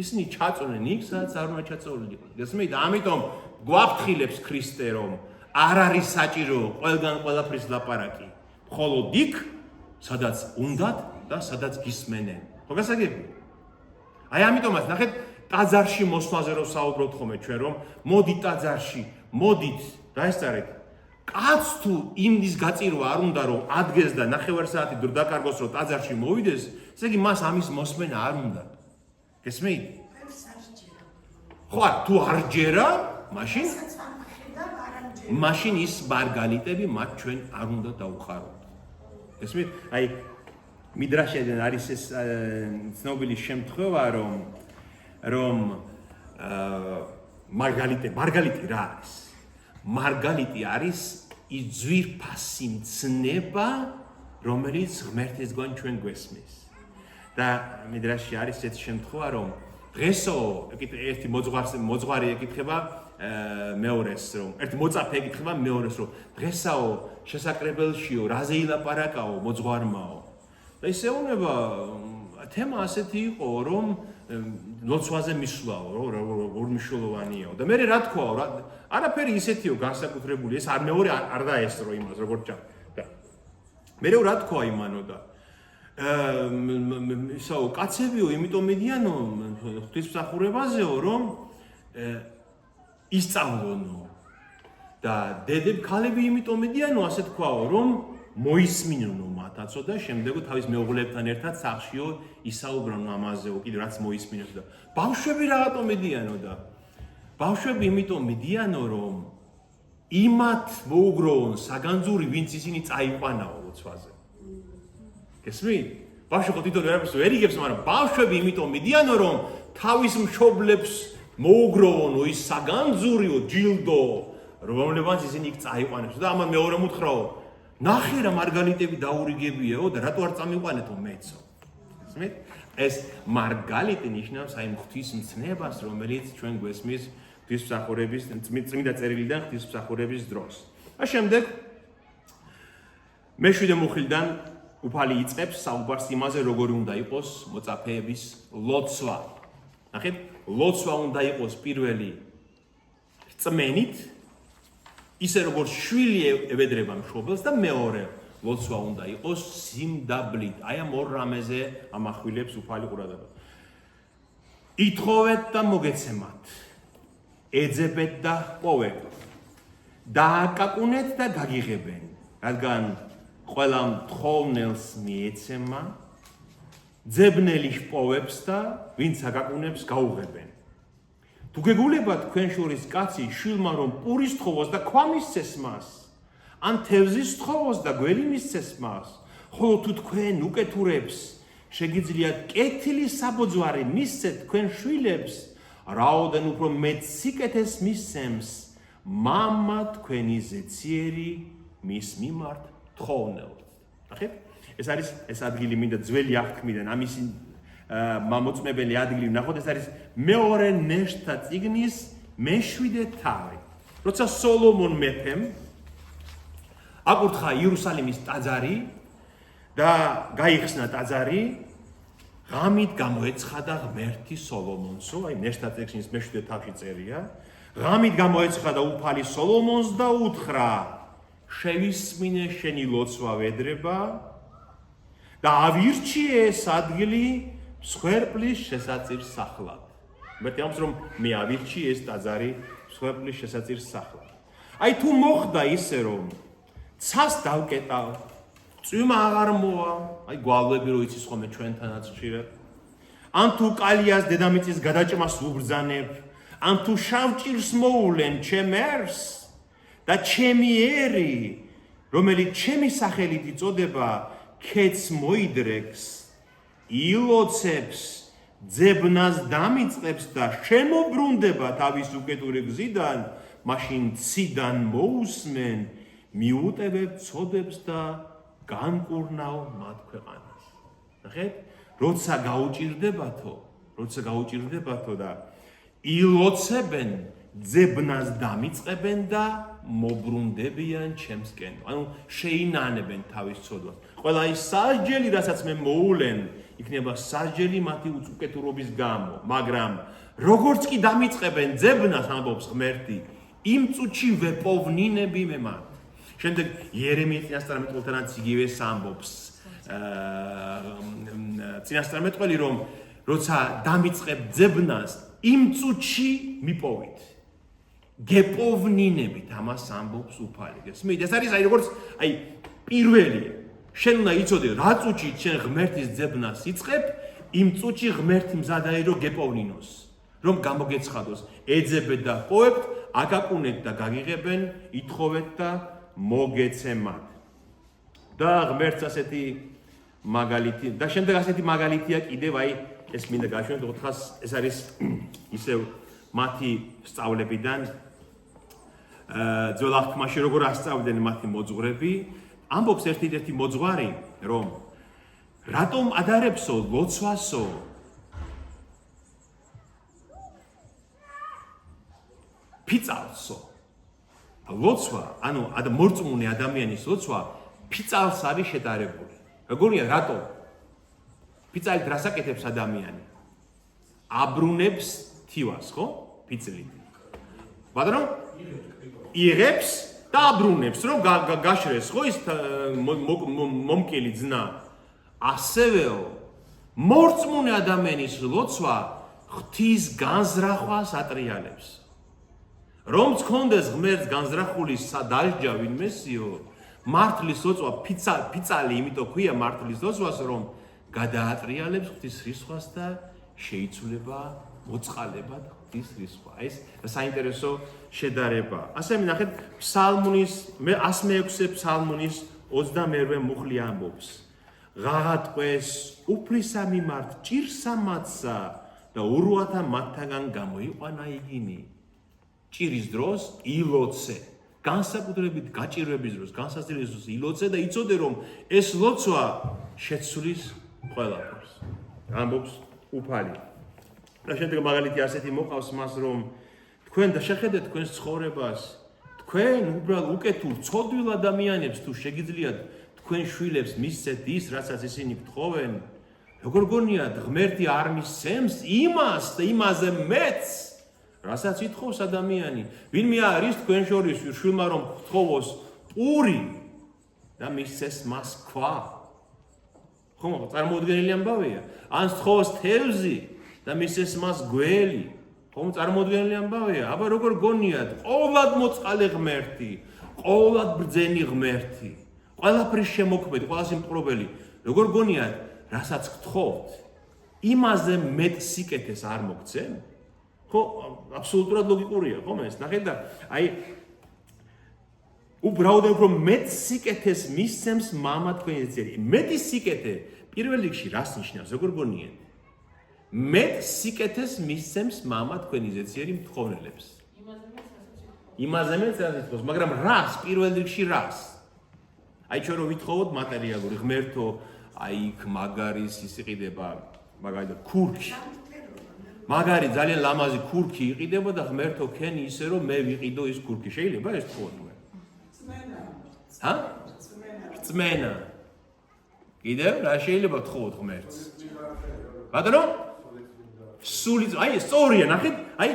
ისინი ჩაწუნენ იქ სადაც არ უნდა ჩაწოლილიყო გესმით ამიტომ გვაფრთხილებს ქრისტე რომ არ არის საჭირო ყველგან ყველაფრის ლაპარაკი მხოლოდ იქ სადაც უნდათ და სადაც გისმენენ ხო გასაგები აი ამიტომაც ნახეთ ტაძარში მოსვლაზე რომ საუბრობთ ხოლმე ჩვენ რომ მოდით ტაძარში მოდით დაესწარეთ კაც თუ იმის გაწირვა არ უნდა რომ ადგეს და 9 საათი დრო დაკარგოს რომ ტაძარში მოვიდეს ესე იგი მას ამის მოსმენა არ უნდა გესმით ხო თუ არ ჯერა მაშინ ის მარგალიტები მათ ჩვენ არ უნდა დაუხაროთ გესმით აი მიდრაშედან არის ეს ცნობილი შემთხვევა რომ მარგალიტი რა არის მარგალიტი არის ის ძვირფასი მცნება რომელიც ღმერთისგან ჩვენ გვესმის და მიდრაში არის ეს შემთხვევა რომ დღესო ერთი მოძღვარი ეკითხება მეორეს რომ ერთი მოწაფე ეკითხება მეორეს რომ დღესაო შესაკრებელშიო რაზე ილაპარაკაო მოძღვარმაო და ისე უნება თემა ასეთი იყო რომ ლოცვაზე მისვლაო რომ მნიშვნელოვანიაო და მე რა თქვაო რა არაფერი ისეთიო განსაკუთრებული ეს არ მეორე არ დაესწრო იმას როგორ და მე რა თქვა იმანო და ისაო კაცებიო იმიტომ მიდიანო ღვთისმსახურებაზეო რომ ისწავლონო და დედები ქალები იმიტომ მიდიანო ასე თქვაო რომ მოისმინონო მათაცო და შემდეგო თავის მეუღლებთან ერთად სახლშიო ისაუბრონ ამაზეო კიდე რაც მოისმინოს და ბავშვები რაღაცო მიდიანო და ბავშვები იმიტომ მიდიანო რომ იმათ მოუგროონ საგანძური ვინც ისინი წაიყვანაო ლოცვაზე გესმით? ბავშვი ხო თვითონ ვერ იგებს მაგრამ ბავშვები იმიტომ მიდიანო რომ თავის მშობლებს მოუგროვონო ის საგანძურიო ჯილდო რომლებაც ისინი იქ წაიყვანებს და ამან მეორე მუთხრაო ნახე რა მარგალიტები დაურიგებიაო და რატო არ წამიყვანეთო მეცო გესმით? ეს მარგალიტი ნიშნავს აი ღვთისმცნებას რომელიც ჩვენ გვესმის ღვთისმსახურების წმინდა წერილიდან ღვთისმსახურების დროს. და შემდეგ მეშვიდე მუხლიდან უფალი იწყებს საუბარს იმაზე როგორი უნდა იყოს მოწაფეების ლოცვა. ნახეთ, ლოცვა უნდა იყოს პირველი რწმენით, ისე როგორც შვილი ევედრება მშობელს და მეორე ლოცვა უნდა იყოს სიმდაბლით. აი ამ ორ რამეზე ამახვილებს უფალი ყურადღება. ითხოვეთ და მოგეცემათ. ეძებეთ და ყვოვეთ. დააკაკუნეთ და გაგიღებენ. რადგან ყველა მთხოვნელს მიეცემა, ძებნელი ჰპოვებს და ვინც აკაკუნებს გაუღებენ. თუ გეგულებათ თქვენ შორის კაცი შვილმა რომ პურის თხოვოს და ქვა მისცეს მას, ან თევზის თხოვოს და გველი მისცეს მას, ხოლო თუ თქვენ უკეთურებს შეგიძლიათ კეთილი საბოძვარი მისცეთ თქვენ შვილებს, რაოდენ უფრო მეტ სიკეთეს მისცემს მამა თქვენი ზეციერი მის მიმართ თხოვნელს. ნახეთ, ეს არის ეს ადგილი მინდა ძველი აღთქმიდან ამის მამოწმებელი ადგილი ვნახოთ, ეს არის მეორე ნეშტთა წიგნის მეშვიდე თავი. როცა სოლომონ მეფემ აკურთხა იერუსალიმის ტაძარი და გაიხსნა ტაძარი, ღამით გამოეცხადა ღმერთი სოლომონსო, აი ნეშტთა წიგნის მეშვიდე თავში წერია, ღამით გამოეცხადა უფალი სოლომონს და უთხრა, შევისმინე შენი ლოცვა ვედრება და ავირჩიე ეს ადგილი მსხვერპლის შესაწირ სახლად. მეტი ამს რომ მე ავირჩიე ეს ტაძარი მსხვერპლის შესაწირ სახლად. აი თუ მოხდა ისე რომ ცას დავკეტავ, წვიმა აღარ მოვა, აი გვალვები რო იცის ხოლმე ჩვენთანაც ხშირად. ან თუ კალიას დედამიწის გადაჭმას ვუბრძანებ, ან თუ შავჭირს მოულენ ჩემ ერს და ჩემი ერი, რომელიც ჩემი სახელით იწოდება, ქეთს მოიდრეკს, ილოცებს, ძებნას დამიწყებს და შემოbrunდება თავის უკეთური გზიდან, მაშინ ციდან მოусმენ, მიუტევებ ცოდებს და განკურნავ მათ ქვეყანას. ნახეთ, როცა გაუჭირდებათო და ილოცებენ, ძებნას დამიწყებენ და მოbrunდებიან ჩემსკენ. ანუ შეინანებენ თავის ცოდვას. ყველა ის სასჯელი, რასაც მე მოულენ, იქნება სასჯელი მათი უკეთურობის გამო, მაგრამ როგორც კი დამიწყებენ ძებნას, ამბობს ღმერთი, იმ წუთში ვეპოვნინები მე მათ. შემდეგ იერემიის წინასწარმეტყველთანაც იგივეს ამბობს. წინასწარმეტყველი რომ როცა დამიწყებ ძებნას, იმ წუთში მიპოვით. გეპოვნინებით, ამას ამბობს უფალი. გესმით? ეს არის აი როგორც აი პირველი შენ უნდა იცოდე რა წუთში შენ ღმერთის ძებნას იწყებ, იმ წუთში ღმერთი მზადაა რომ გეპოვნინოს, რომ გამოგეცხადოს. ეძებეთ და პოებთ, აგაკუნეთ და გაგიღებენ, ითხოვეთ და მოგეცემათ. და ღმერთს ასეთი მაგალითი და შემდეგ ასეთი მაგალითია კიდევ აი ეს მინდა გაშვენოთ 400 ეს არის ისევ მათი სწავლებიდან ძველ აღთქმაში როგორ ასწავდნენ მათი მოძღვრები ამბობს ერთ-ერთი მოძღვარი რომ რატომ ადარებსო ლოცვასო ფიცალსო ლოცვა ანუ მორწმუნე ადამიანის ლოცვა ფიცალს არის შედარებული როგორია რატომ ფიცალით რას აკეთებს ადამიანი აბრუნებს თივას ხო ფიცლით მაგრამ იღებს და აბრუნებს რომ გაშრეს ხო ის მომკილი ძნა ასევეო მორწმუნე ადამიანის ლოცვა ღვთის განზრახვას ატრიალებს რომ გქონდეს ღმერთს განზრახული სადაჟჯა ვინმესიო მართლის ლოცვა ფიცალი იმიტომ ქვია მართლის ლოცვას რომ გადაატრიალებს ღვთის რისხვას და შეიცვლება მოწყალებად ღვთის რისხვა. ეს საინტერესო შედარება. ასე მინახეთ ფსალმუნის 106 ფსალმუნის 22 მუხლი ამბობს. ღაღატყვეს უფლისა მიმართ ჭირსა მათსა და ურვათა მათთაგან გამოიყვანა იგინი. ჭირის დროს ილოცე. განსაკუთრებით გაჭირვების დროს, განსაცდელის დროს ილოცე და იცოდე რომ ეს ლოცვა შეცვლის ყველაფერს. ამბობს უფალი. და შემდეგ მაგალითი ასეთი მოყავს მას რომ თქვენ და შეხედეთ თქვენს ცხოვრებას, თქვენ უბრალოდ უკეთურ ცოდვილ ადამიანებს თუ შეგიძლიათ თქვენ შვილებს მისცეთ ის, რასაც ისინი გთხოვენ, როგორ გონიათ ღმერთი არ მისცემს იმას და იმაზე მეც რასაც ითხოვს ადამიანი. ვინმე არის თქვენ შორის შვილმა რომ გთხოვოს პური და მისცეს მას ქვა. ხომ წარმოუდგენელი ამბავია. ან გთხოვოს თევზი და მისცეს მას გველი. ხომ წარმოუდგენელი ამბავია. აბა როგორ გონიათ ყოვლად მოწყალე ღმერთი, ყოვლად ბრძენი ღმერთი, ყველაფრის შემოქმედი, ყველა სიმპყრობელი. როგორ გონიათ რასაც გთხოვთ, იმაზე მეტ სიკეთეს არ მოგცემ? ხო, აბსოლუტურად ლოგიკურია, ხომ ეს? ნახეთ და აი უბრალოდ რომ მეტ სიკეთეს მისცემს მამა თქვენი ძირი. მეტი სიკეთე პირველ რიგში რას ნიშნავს? როგორ გონიათ? მეტ სიკეთეს მისცემს მამა თქვენი ძირი მთხოვნელებს. იმაზე მეც რაც ითხოვს, მაგრამ რას პირველ რიგში რას? აი ჩვენ რომ ვითხოვოთ მატერიალური ღმერთო, აი იქ მაგარის ის იყიდება, მაგალითად ქურქი. მაგარი ძალიან ლამაზი ქურქი იყიდება და ღმერთო ქენი ისე რომ მე ვიყიდო ის ქურქი. შეიძლება ეს თქვენ? რწმენა. კიდევ რა შეიძლება გთხოვოთ ღმერთს? ბატონო? სული აი სწორია, ნახეთ, აი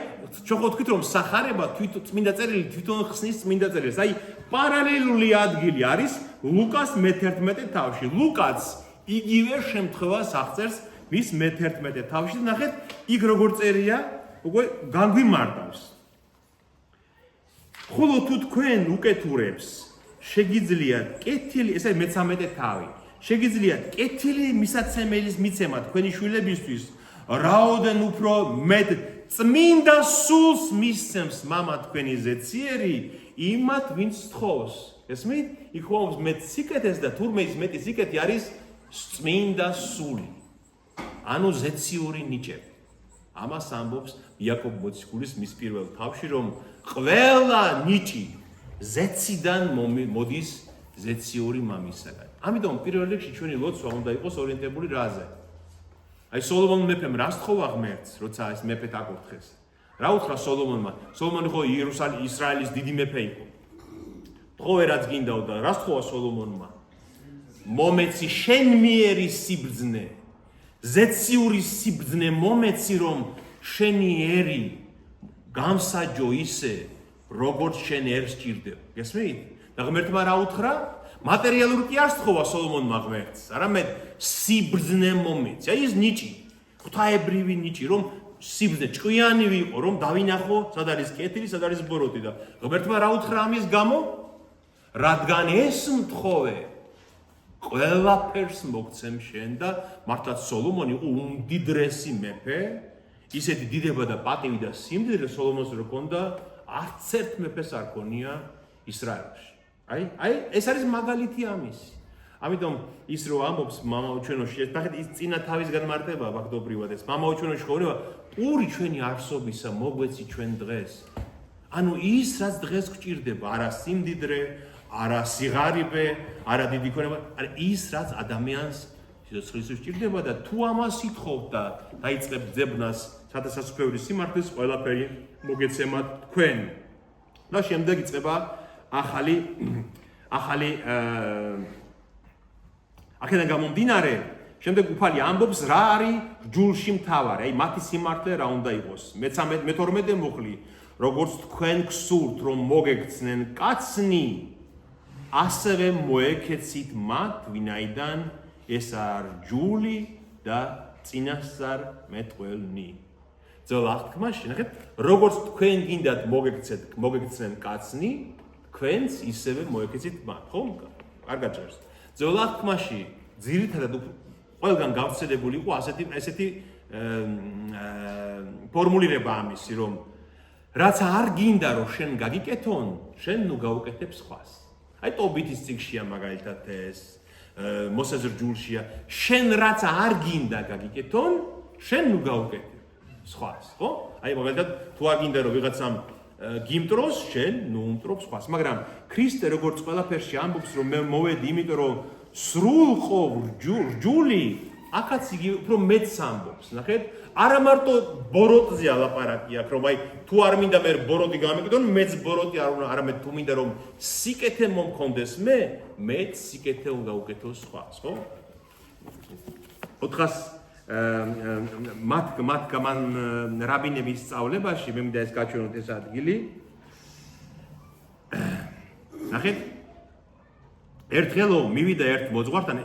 ჩვენ ხო თქვით რომ სახარება თვითონ წმინდა წერილი თვითონ ხსნის წმინდა წერილს. აი პარალელური ადგილი არის ლუკას მე-11 თავში. ლუკაც იგივე შემთხვევას აღწერს მის მე-11 თავში. ნახეთ, იქ როგორ წერია, უკვე განგვიმარტავს. ხოლო თუ თქვენ უკეთურებს შეგიძლიათ კეთილი, ეს არის მე-13 თავი. შეგიძლიათ კეთილი მისაცემელის მიცემა თქვენი შვილებისთვის, რაოდენ უფრო მეტ წმინდა სულს მისცემს მამა თქვენი ზეციერი, იმათ ვინც თხოვს. ესმით? იქ ხომს მეტ სიკეთეს და თურმე ის მეტი სიკეთი არის წმინდა სული. ანუ ზეციური ნიჭები. ამას ამბობს იაკობ მოციქულის მის პირველ თავში, რომ ყველა ნიჭი ზეციდან მოდის ზეციური მამისაგან. ამიტომ პირველ რიგში ჩვენი ლოცვა უნდა იყოს ორიენტებული რაზე? აი სოლომონ მეფემ რას თხოვა ღმერთს, როცა ეს მეფე დაკურთხეს? რა უთხრა სოლომონმა? სოლომონი ხო ისრაელის დიდი მეფე იყო. თხოვე რაც გინდაო და რას თხოვა სოლომონმა? მომეცი შენ მიერი სიბრძნე, ზეციური სიბრძნე მომეცი, რომ შენი ერი გამსაჯო ისე, როგორც შენ ერს ჭირდება. გესმით? და ღმერთმა რა უთხრა? მატერიალური კი არ თხოვა სოლომონმა ღმერთს, არამედ სიბრძნე მომეცი. აი ეს ნიჭი, ღვთაებრივი ნიჭი, რომ სიბრძნე ჭკვიანი ვიყო, რომ დავინახო, სად არის კეთილი, სად არის ბოროტი და ღმერთმა რა უთხრა ამის გამო? რადგან ეს მთხოვე ყველაფერს მოგცემ შენ და მართლაც სოლომონი იყო უმდიდრესი მეფე, ისეთი დიდება და პატივი და სიმდიდრე სოლომონს რო ჰქონდა, არც ერთ მეფეს არ ქონია ისრაელში. აი ეს არის მაგალითი ამისი. ამიტომ ის რო ამბობს მამაო ჩვენოში, ნახეთ ის წინა თავის განმარტება ფაქტობრივად ეს მამაო ჩვენოში ხონება პური ჩვენი არსობისა მოგვეცი ჩვენ დღეს. ანუ ის რაც დღეს გვჭირდება, არა სიმდიდრე, არა სიღარიბე, არა დიდი ქონება, არა ის რაც ადამიანს სიცოცხლის სჭირდება და თუ ამას ითხოვთ და დაიწყებთ ძებნას სათასასწრაფოების სიმართლის ყველაფერი მოგეცემა თქვენ. და შემდეგ იწყება ახალი აქედან გამომდინარე, შემდეგ უფალი ამბობს რა არის ჯულში მთავარი, აი მათი სიმართლე რა უნდა იყოს. მე-12 მუხლი, როგორც თქვენ გსურთ რომ მოგექცნენ კაცნი, ასევე მოეკეცით მათ, ვინაიდან ეს არ ჯული და წინასწარ მეტყველნი. ძველ აღთქმაში, ნახეთ, როგორც თქვენ გინდათ მოგექცნენ კაცნი, თქვენც ისევე მოეკეცით მათ, ხო? კარგად წერს. ძველ აღთქმაში ძირითადად ყველგან გავრცელებული იყო ესეთი ფორმულირება ამისი, რომ რაც არ გინდა რომ შენ გაგიკეთონ, შენ ნუ გაუკეთებ სხვას. აი ტობითის წიგნშია მაგალითად ეს მოსაზრჯულშია, შენ რაც არ გინდა გაგიკეთონ, შენ ნუ გაუკეთებ სხვას, ხო? აი მაგალითად თუ არ გინდა რომ ვიღაცამ გიმტროს, შენ ნუ უმტრობ სხვას, მაგრამ ქრისტე როგორც ყველაფერში ამბობს რომ მე მოვედი, იმიტომ რომ სრულყოფ რჯული, აქაც იგი უფრო მეც ამბობს, ნახეთ, არა მარტო ბოროტზე ალაპარაკი აქვს, რომ აი თუ არ მინდა მე ბოროტი გამეკეთონ, მეც ბოროტი არ უნდა, არამედ თუ მინდა რომ სიკეთე მომქონდეს მეც სიკეთე უნდა უკეთო სხვას, ხო? 400 მან რაბინების სწავლებაში, მე მინდა ეს გაჩვენოთ ეს ადგილი. ნახეთ, ერთხელო მივიდა ერთ მოძღვართან,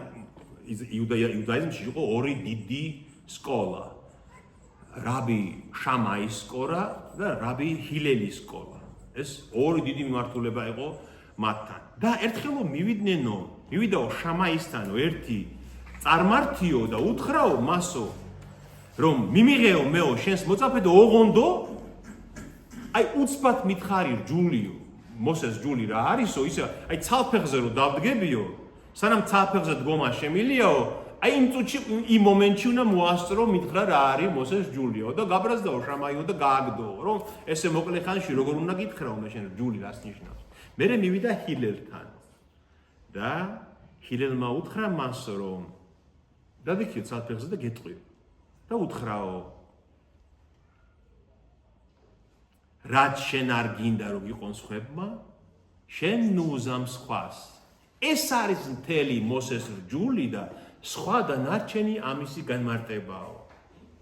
იუდაიზმში იყო ორი დიდი სკოლა. რაბი შამაის სკოლა და რაბი ჰილელის სკოლა. ეს ორი დიდი მიმართულება იყო მათთან. და ერთხელო მივიდაო შამაისთანო ერთი წარმართიო და უთხრაო მასო, რომ მიმიღეო მეო შენს მოწაფედო ოღონდო, აი უცბად მითხარი რჯულიო, მოსეს ჯული რა არისო, ისე აი ცალფეხზე რო დავდგებიო, სანამ ცალფეხზე დგომა შემილიაო, აი იმ წუთში იმ მომენტში უნდა მოასწრო მითხრა რა არის მოსეს ჯულიო და გაბრაზდაო შამაიო და გააგდოო, რომ ესე მოკლე ხანში როგორ უნდა გითხრაო მე შენ ჯული რას ნიშნავს. მერე მივიდა ჰილელთან და ჰილელმა უთხრა მას რომ დადიქიო ცალფეხზე და გეტყვიო და უთხრაო რაც შენ არ გინდა რომ გიყონ სხვებმა, შენ ნუ უზამ სხვას. ეს არის მთელი მოსეს რჯული და სხვა და ნარჩენი ამისი განმარტებაო.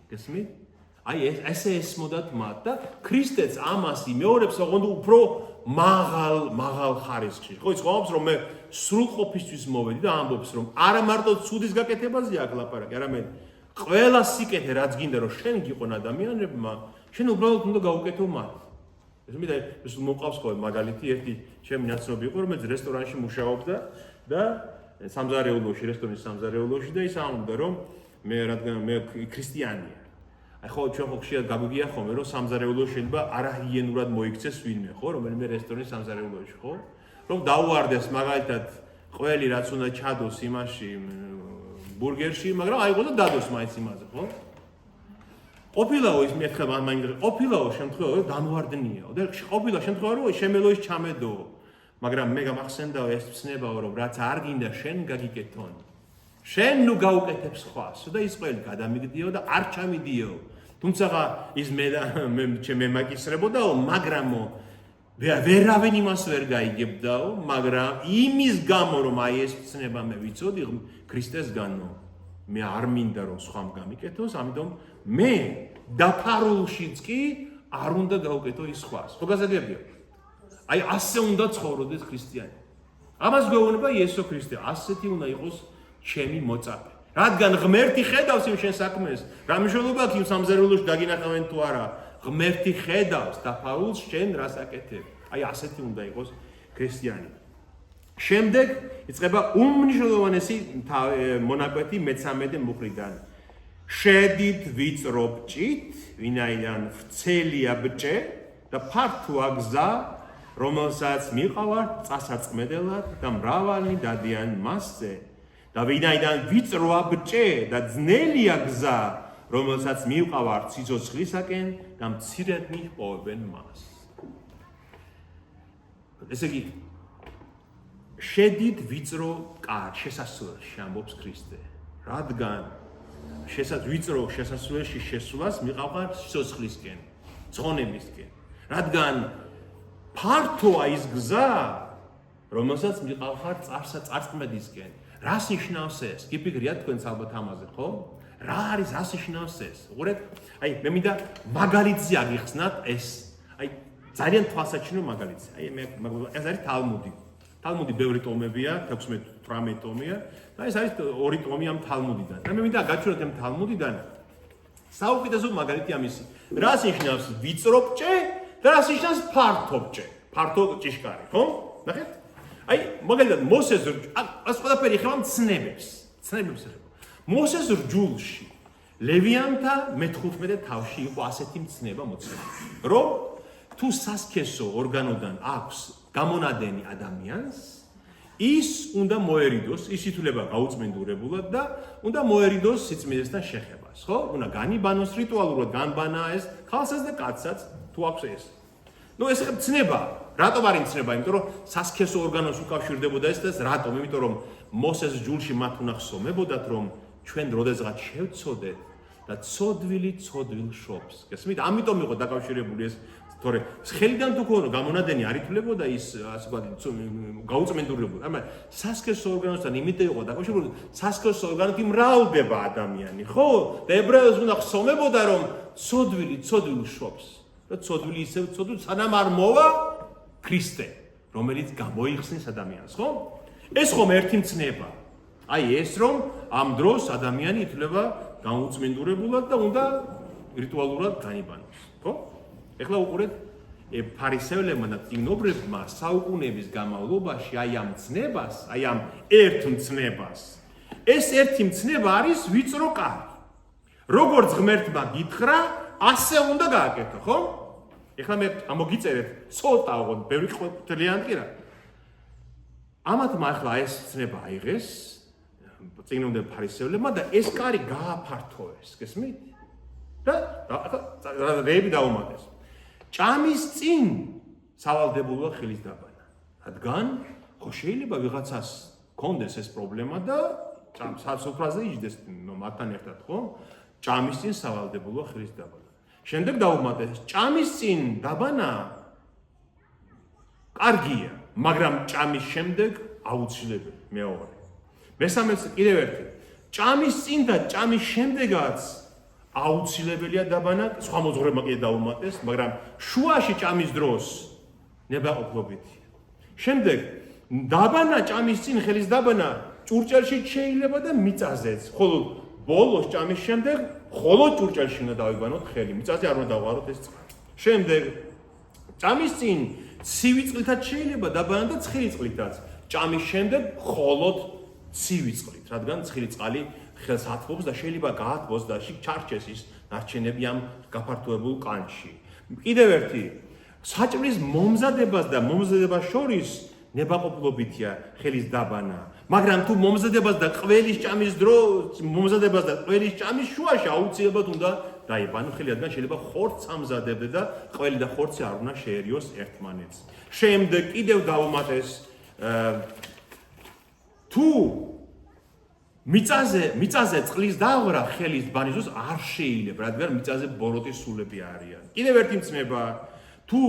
გესმით? აი ესე ესმოდათ მათ და ქრისტეც ამას იმეორებს, ოღონდ უფრო მაღალ ხარისხში. ხო იცი ყავს რომ მე სრულყოფისთვის მოვედი და ამბობს რომ არა მარტო ცუდის გაკეთებაზეა აქ ლაპარაკი, არამედ ყველა სიკეთე რაც გინდა რომ შენ გიყონ ადამიანებმა, შენ უბრალოდ უნდა გაუკეთო მათ. ეს მოყავს ხოლმე მაგალითი ერთი ჩემი ნაცნობი იყო რომელიც რესტორანში მუშაობდა და სამზარეულოში რესტორნის სამზარეულოში და ის ამბობდა რომ მე ქრისტიანია. აი ხო ჩვენ ხო ხშირად გაგვიგია ხოლმე რომ სამზარეულოში შეიძლება არაჰიგიენურად მოიქცეს ვინმე ხო რომელიმე რესტორნის სამზარეულოში ხო რომ დაუარდეს მაგალითად ყველი რაც უნდა ჩადოს იმაში ბურგერში მაგრამ აიღო და დადოს მაინც იმაზე ხო ყოფილაო ის მეთქე ყოფილაო შემთხვევა რომ დამوارდნიაო და ყოფილა შემთხვევა რომ შემელოის ჩამედო მაგრამ მე გამახსენდაო ეს ცნებაო რომ რაც არ გინდა შენ გაგიკეთონ შენ ნუ გაუკეთებ სხვას და ის ყველი გადამიგდიო და არ ჩამიდიო თუმცა ის მე მაგისრებოდაო მაგრამო ვერავინ იმას ვერ გაიგებდაო მაგრამ იმის გამო რომ აი ეს ცნება მე ვიცოდი ქრისტესგანო მე არ მინდა რომ სხვამ გამიკეთოს ამიტომ მე დაფარულშიც კი არ უნდა გავუკეთო ის სხვას ხო გასაგებია აი ასე უნდა ცხოვრობდეს ქრისტიანი ამას გვეუბნება იესო ქრისტე ასეთი უნდა იყოს ჩემი მოწაფე რადგან ღმერთი ხედავს იმ შენ საქმეს რა მნიშვნელობა აქვს იმ სამზარეულოში დაგინახავენ თუ არა ღმერთი ხედავს დაფარულს შენ რას აკეთებ აი ასეთი უნდა იყოს ქრისტიანი შემდეგ იწყება უმნიშვნელოვანესი მონაკვეთი მე-13 მუხრიდან შედით ვიწრო ბჭით ვინაიდან ვრცელია ბჭე და ფართოა გზა რომელსაც მიყავართ წასაწმედელად და მრავალი დადიან მასზე და ვინაიდან ვიწროა ბჭე და ძნელია გზა რომელსაც მიყავართ სიცოცხლისაკენ და მცირედ მიჰყოვებენ მას ესე იგი შედით ვიწრო შესასვლელში ამბობს ქრისტე რადგან ვიწრო შესასვლელში შესვლას მიყავართ სიცოცხლისკენ ცხონებისკენ რადგან ფართოა ის გზა რომელსაც მიყავართ წარსწმედისკენ რას ნიშნავს ეს გიფიქრიათ თქვენც ალბათ ამაზე ხო რა არის რას ნიშნავს ეს უყურეთ აი მე მინდა მაგალითზე აგიხსნათ ეს აი ძალიან თვალსაჩინო მაგალითი აი მე ეს არის თალმუდი ბევრი ტომებია 16-18 ტომია და ეს არის 2 ტომი ამ თალმუდიდან და მე მინდა გაჩვენოთ ამ თალმუდიდან საუკეთესო მაგალითი ამისი რას ნიშნავს ვიწრო ბჭე და რას ნიშნავს ფართო ბჭე ფართო ჭიშკარი ხო ნახეთ აი მაგალითად მოსეს ეს ყველაფერი ეხება ცნებებს ეხება მოსეს რჯულში ლევიანთა მე-15 თავში იყო ასეთი მცნება მოცემული რომ თუ სასქესო ორგანოდან აქვს გამონადენი ადამიანს ის უნდა მოერიდოს ის ითვლება გაუწმინდურებულად და უნდა მოერიდოს სიწმინდესთან შეხებას ხო უნდა განიბანოს რიტუალურად განბანა ეს ხალხსაც და კაცსაც თუ აქვს ეს ნუ ეს ცნება რატომ არის ცნება იმიტომ რომ სასქესო ორგანოს უკავშირდებოდა ეს და რატომ იმიტომ რომ მოსეს ჯულში მათ უნდა ხსომებოდათ რომ ჩვენ როდესღაც შევცოდეთ და ცოდვილი ცოდვილ შობს გესმით ამიტომ იყო დაკავშირებული ეს თორე ხელიდან თუ ქონო გამონადენი არ ითვლებოდა ის ასე ვთქვათ გაუწმენდურებოდა მაგრამ სასქესო ორგანოსთან იმით იყო დაკავშირებული სასქესო ორგანოთი მრავლდება ადამიანი ხო და ებრაელს უნდა ხსომებოდა რომ ცოდვილი ცოდვილ შობს და ცოდვილი ისევ ცოდვილ სანამ არ მოვა ქრისტე რომელიც გამოიხსნის ადამიანს ხო ეს ხომ ერთი მცნება აი ეს რომ ამ დროს ადამიანი ითვლება გაუწმინდურებულად და უნდა რიტუალურად განიბანოს ხო ეხლა უყურეთ ფარისევლებმა და წიგნობრებმა საუკუნეების განმავლობაში აი ამ ცნებას აი ამ ერთ მცნებას ეს ერთი მცნება არის ვიწრო კარი როგორც ღმერთმა გითხრა ასე უნდა გააკეთო ხო ეხლა მე ამოგიწერეთ ცოტა ოღონდ ბევრი ყველიანი კი რა ამათმა ახლა ეს ცნება აიღეს წიგნობრებ ფარისევლებმა და ეს კარი გააფართოვეს გესმით და რეები დაუმატეს ჭამის წინ სავალდებულოა ხილის დაბანა რადგან ხო შეიძლება ვიღაცას კონდეს ეს პრობლემა და სუფრაზე იჯდეს მათთან ერთად ხო ჭამის წინ სავალდებულოა ხილის დაბანა შემდეგ დაუმატეს ჭამის წინ დაბანა კარგია მაგრამ ჭამის შემდეგ აუცილებელი მეორე მესამეც კიდევ ერთი ჭამის წინ და ჭამის შემდეგაც აუცილებელია დაბანა, სხვა მოძღვრებმა კი დაუმატეს, მაგრამ შუაში ჭამის დროს ნებაყოფლობითია. შემდეგ დაბანა ჭამის წინ ხელის დაბანა ჭურჭელში შეიძლება და მიწაზეც, ხოლო ბოლოს ჭამის შემდეგ მხოლოდ ჭურჭელში უნდა დავიბანოთ ხელი, მიწაზე არ უნდა დავღაროთ ეს წყალი. შემდეგ ჭამის წინ ცივი წყლითაც შეიძლება დაბანა და ცხელი წყლითაც. ჭამის შემდეგ მხოლოდ ცივი წყლით, რადგან ცხელი წყალი ხელს ათბობს და შეიძლება გაათბოს და ჩარჩეს ის ნარჩენები ამ გაფართოებულ კანში. კიდევ ერთი, საჭმლის მომზადებას და მომზადებას შორის ნებაყოფლობითია ხელის დაბანა. მაგრამ თუ მომზადებას და ყველის ჭამის დროს, მომზადებას და ყველის ჭამის შუაში აუცილებლად უნდა დაიბანო ხელი, რადგან შეიძლება ხორცს ამზადებდე და ყველი და ხორცი არ უნდა შეერიოს ერთმანეთს. შემდეგ კიდევ დაუმატეს თუ მიწაზე წყლის დააღრა ხელის ბანის დროს არ შეიძლება, რადგან მიწაზე ბოროტის სულები არიან. კიდევ ერთი მცნება, თუ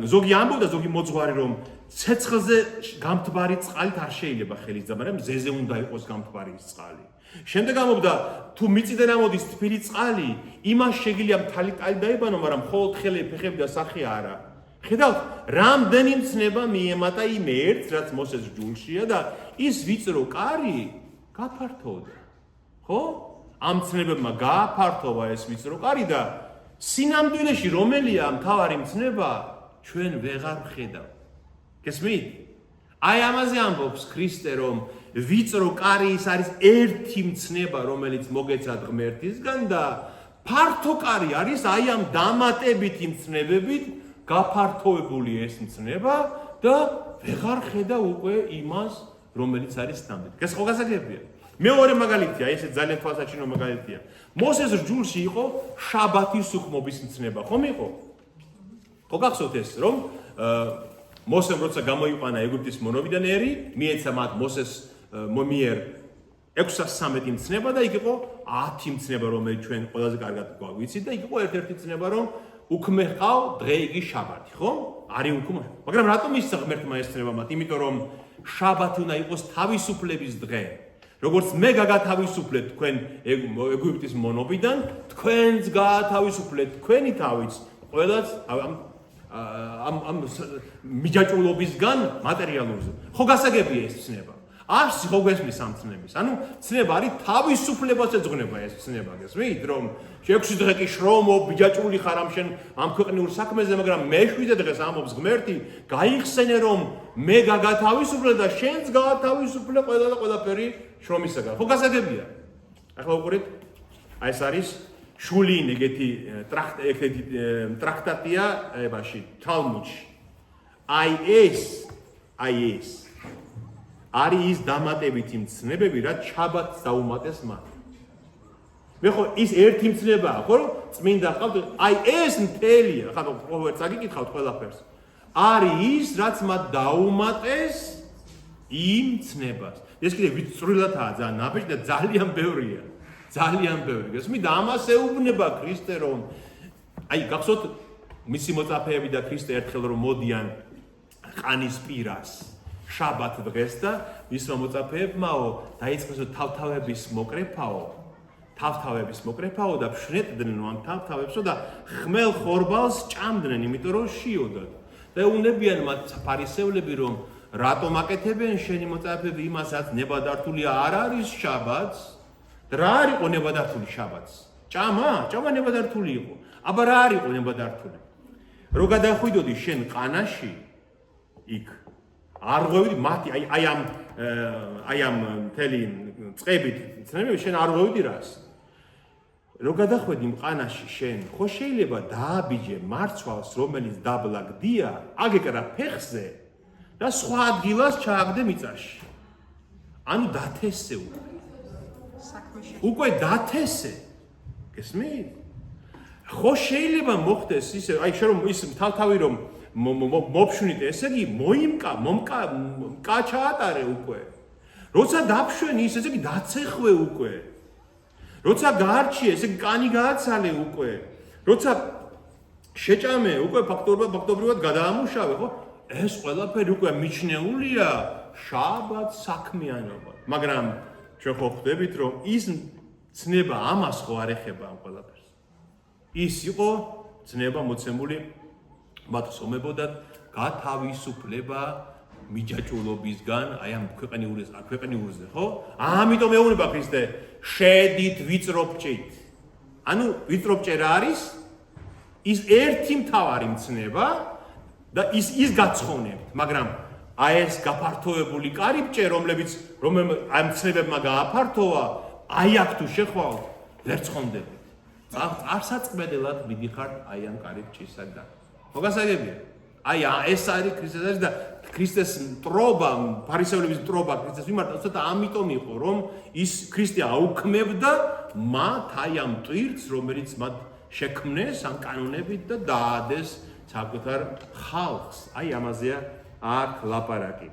ზოგი ამბობდა, ზოგი მოძღვარი, რომ ცეცხლზე გამთბარი წყალით არ შეიძლება ხელის დაბანა, მზეზე უნდა იყოს გამთბარი წყალი. შემდეგ ამბობდა, თუ მიწიდან ამოდის თბილი წყალი, იმას შეგიძლია მთელი კალი დაიბანო, მაგრამ მხოლოდ ხელი, ფეხები და სახე არა. ხედავთ, რამდენი მცნება მიემატა იმ ერთს, რაც მოსეს ჯულშია და ის ვიწრო კარი გაფართოვდა. ხო? ამ მცნებებმა გააფართოვა ეს ვიწრო კარი და სინამდვილეში რომელია მთავარი მცნება, ჩვენ ვეღარ ვხედავ. გესმით? აი ამაზე ამბობს ქრისტე, რომ ვიწრო კარი ის არის ერთი მცნება, რომელიც მოგეცათ ღმერთისგან და ფართო კარი არის აი ამ დამატებითი მცნებებით გაფართოებული ეს მცნება და ვეღარ ხედავ უკვე იმას, რომელიც არის ნამდვილი. ეს ხო გასაგებია? მეორე მაგალითია, ესე ძალიან თვალსაჩინო მაგალითია. მოსეს რჯულში იყო შაბათის უხმობის მცნება, ხომ იყო? ხო გახსოვთ ეს, რომ მოსემ როცა გამოიყვანა ეგვიპტის მონობიდან ერი, მიეცა მათ მოსეს მიერ 613 მცნება და იქ იყო 10 მცნება, რომელიც ჩვენ ყველაზე კარგად გვაგვიცით და იქ იყო ერთ-ერთი მცნება, რომ უქმე ყავ დღე იგი შაბათი, ხო? არის უქმე. მაგრამ რატომ ისცა ღმერთმა ეს მცნება მათ? იმიტომ რომ შაბათი უნდა იყოს თავისუფლების დღე. როგორც მე გაგათავისუფლეთ თქვენ ეგვიპტის მონობიდან, თქვენც გაათავისუფლეთ თქვენი თავიც, ყველაც ამ მიჯაჭვულობისგან მატერიალურზე. ხო გასაგებია ეს ცნება. არც ხო გესმის ამ ცნების. ანუ ცნება არის თავისუფლებას ეძღვნება ეს ცნება, გესმით? რომ 6 დღე კი შრომობ, მიჯაჭვული ხარ ამ ქვეყნიურ საქმეზე, მაგრამ მე-7 დღეს ამბობს ღმერთი, გაიხსენე რომ მე გაგათავისუფლე და შენც გაათავისუფლე ყველა და ყველაფერი შრომისაგან. ხო გასაგებია? ახლა უყურეთ, აი ეს არის შულინ ეგეთი ტრაქტატია ებაში, თალმუდში. აი ეს არის ის დამატებითი მცნებები, რაც შაბათს დაუმატეს მათ. მე ხო ის ერთი მცნებაა, ხო რომ წმინდა ხავთ, აი ეს მთელია, ხა ყოველთვის აგიკითხავთ ყველაფერს. არის ის, რაც მათ დაუმატეს იმ მცნებას. ეს კიდე ვიწრილადაა ძალიან ნაბეჭდი და ძალიან ბევრია. ძალიან ბევრი. გესმით? და ამას ეუბნება ქრისტე, რომ აი გახსოვთ მისი მოწაფეები და ქრისტე ერთხელ რომ მოდიან ყანის პირას შაბათ დღეს და მისმა მოწაფეებმაო დაიწყეს თავთავების მოკრეფაო და ფშნეტდნენ ამ თავთავებსო და ხმელ ხორბალს ჭამდნენ, იმიტომ რომ შიოდათ. და ეუბნებიან მათ ფარისევლები, რომ რატომ აკეთებენ შენი მოწაფეები იმასაც ნებადართულია არ არის შაბათს? რა არ იყო ნებადართული შაბათს? ჭამა ნებადართული იყო. აბა რა არ იყო ნებადართული? რო გადახვიდოდი შენ ყანაში იქ არ ღვევდი მათი აი ამ მთელი წყებით ცნებები შენ არ ღვევდი რას? რო გადახვედი მყანაში შენ ხო შეიძლება დააბიჯე მარცვალს რომელიც დაბლა გდია აგეკრა ფეხზე და სხვა ადგილას ჩააგდე მიწაში. ანუ დათესე უკვე დათესე. გესმით? ხო შეიძლება მოხდეს ისე აი შენ რომ ის თავთავი რომ მოფშვნით, ესე იგი მომკა ჩაატარე უკვე. როცა დაფშვენი ის ესე იგი დაცეხვე უკვე. როცა გაარჩიე, ესე იგი კანი გააცალე უკვე. როცა შეჭამე, უკვე ფაქტობრივად გადაამუშავე, ხო? ეს ყველაფერი უკვე მიჩნეულია შაბათ საქმიანობა. მაგრამ ჩვენ ხო ხვდებით, რომ ის ცნება ამას ხო არ ეხება ამ ყველაფერს. ის იყო ცნება მოცემული მათ ხსომებოდათ გათავისუფლება მიჯაჭულობისგან, აი ამ ქვეყნიურზე, ხო? ამიტომ ეუბნება ქრისტე, შედით ვიწრობჭით. ანუ ვიწრობჭე რა არის? ის ერთი მთავარი მცნება და ის გაცხოვნებთ, მაგრამ აი ეს გაფართოებული კარიბჭე, რომლებიც ამ მცნებებმა გააფართოვა, აი აქ თუ შეხვალთ, ვერ ცხონდებით. არსაწყმედელად მიდიხართ აი ამ კარიბჭისაგან. მოგასაგებია? აი ეს არის ქრისტეს და ქრისტეს მტრობა, ფარისევლების მტრობა ქრისტეს მიმართ, უცოტა ამიტომ იყო, რომ ის ქრისტე აუქმებდა მათ აი ამ ტვირთს, რომელიც მათ შექმნეს ამ კანონებით და დაადეს საკუთარ ხალხს. აი ამაზეა აქ ლაპარაკი.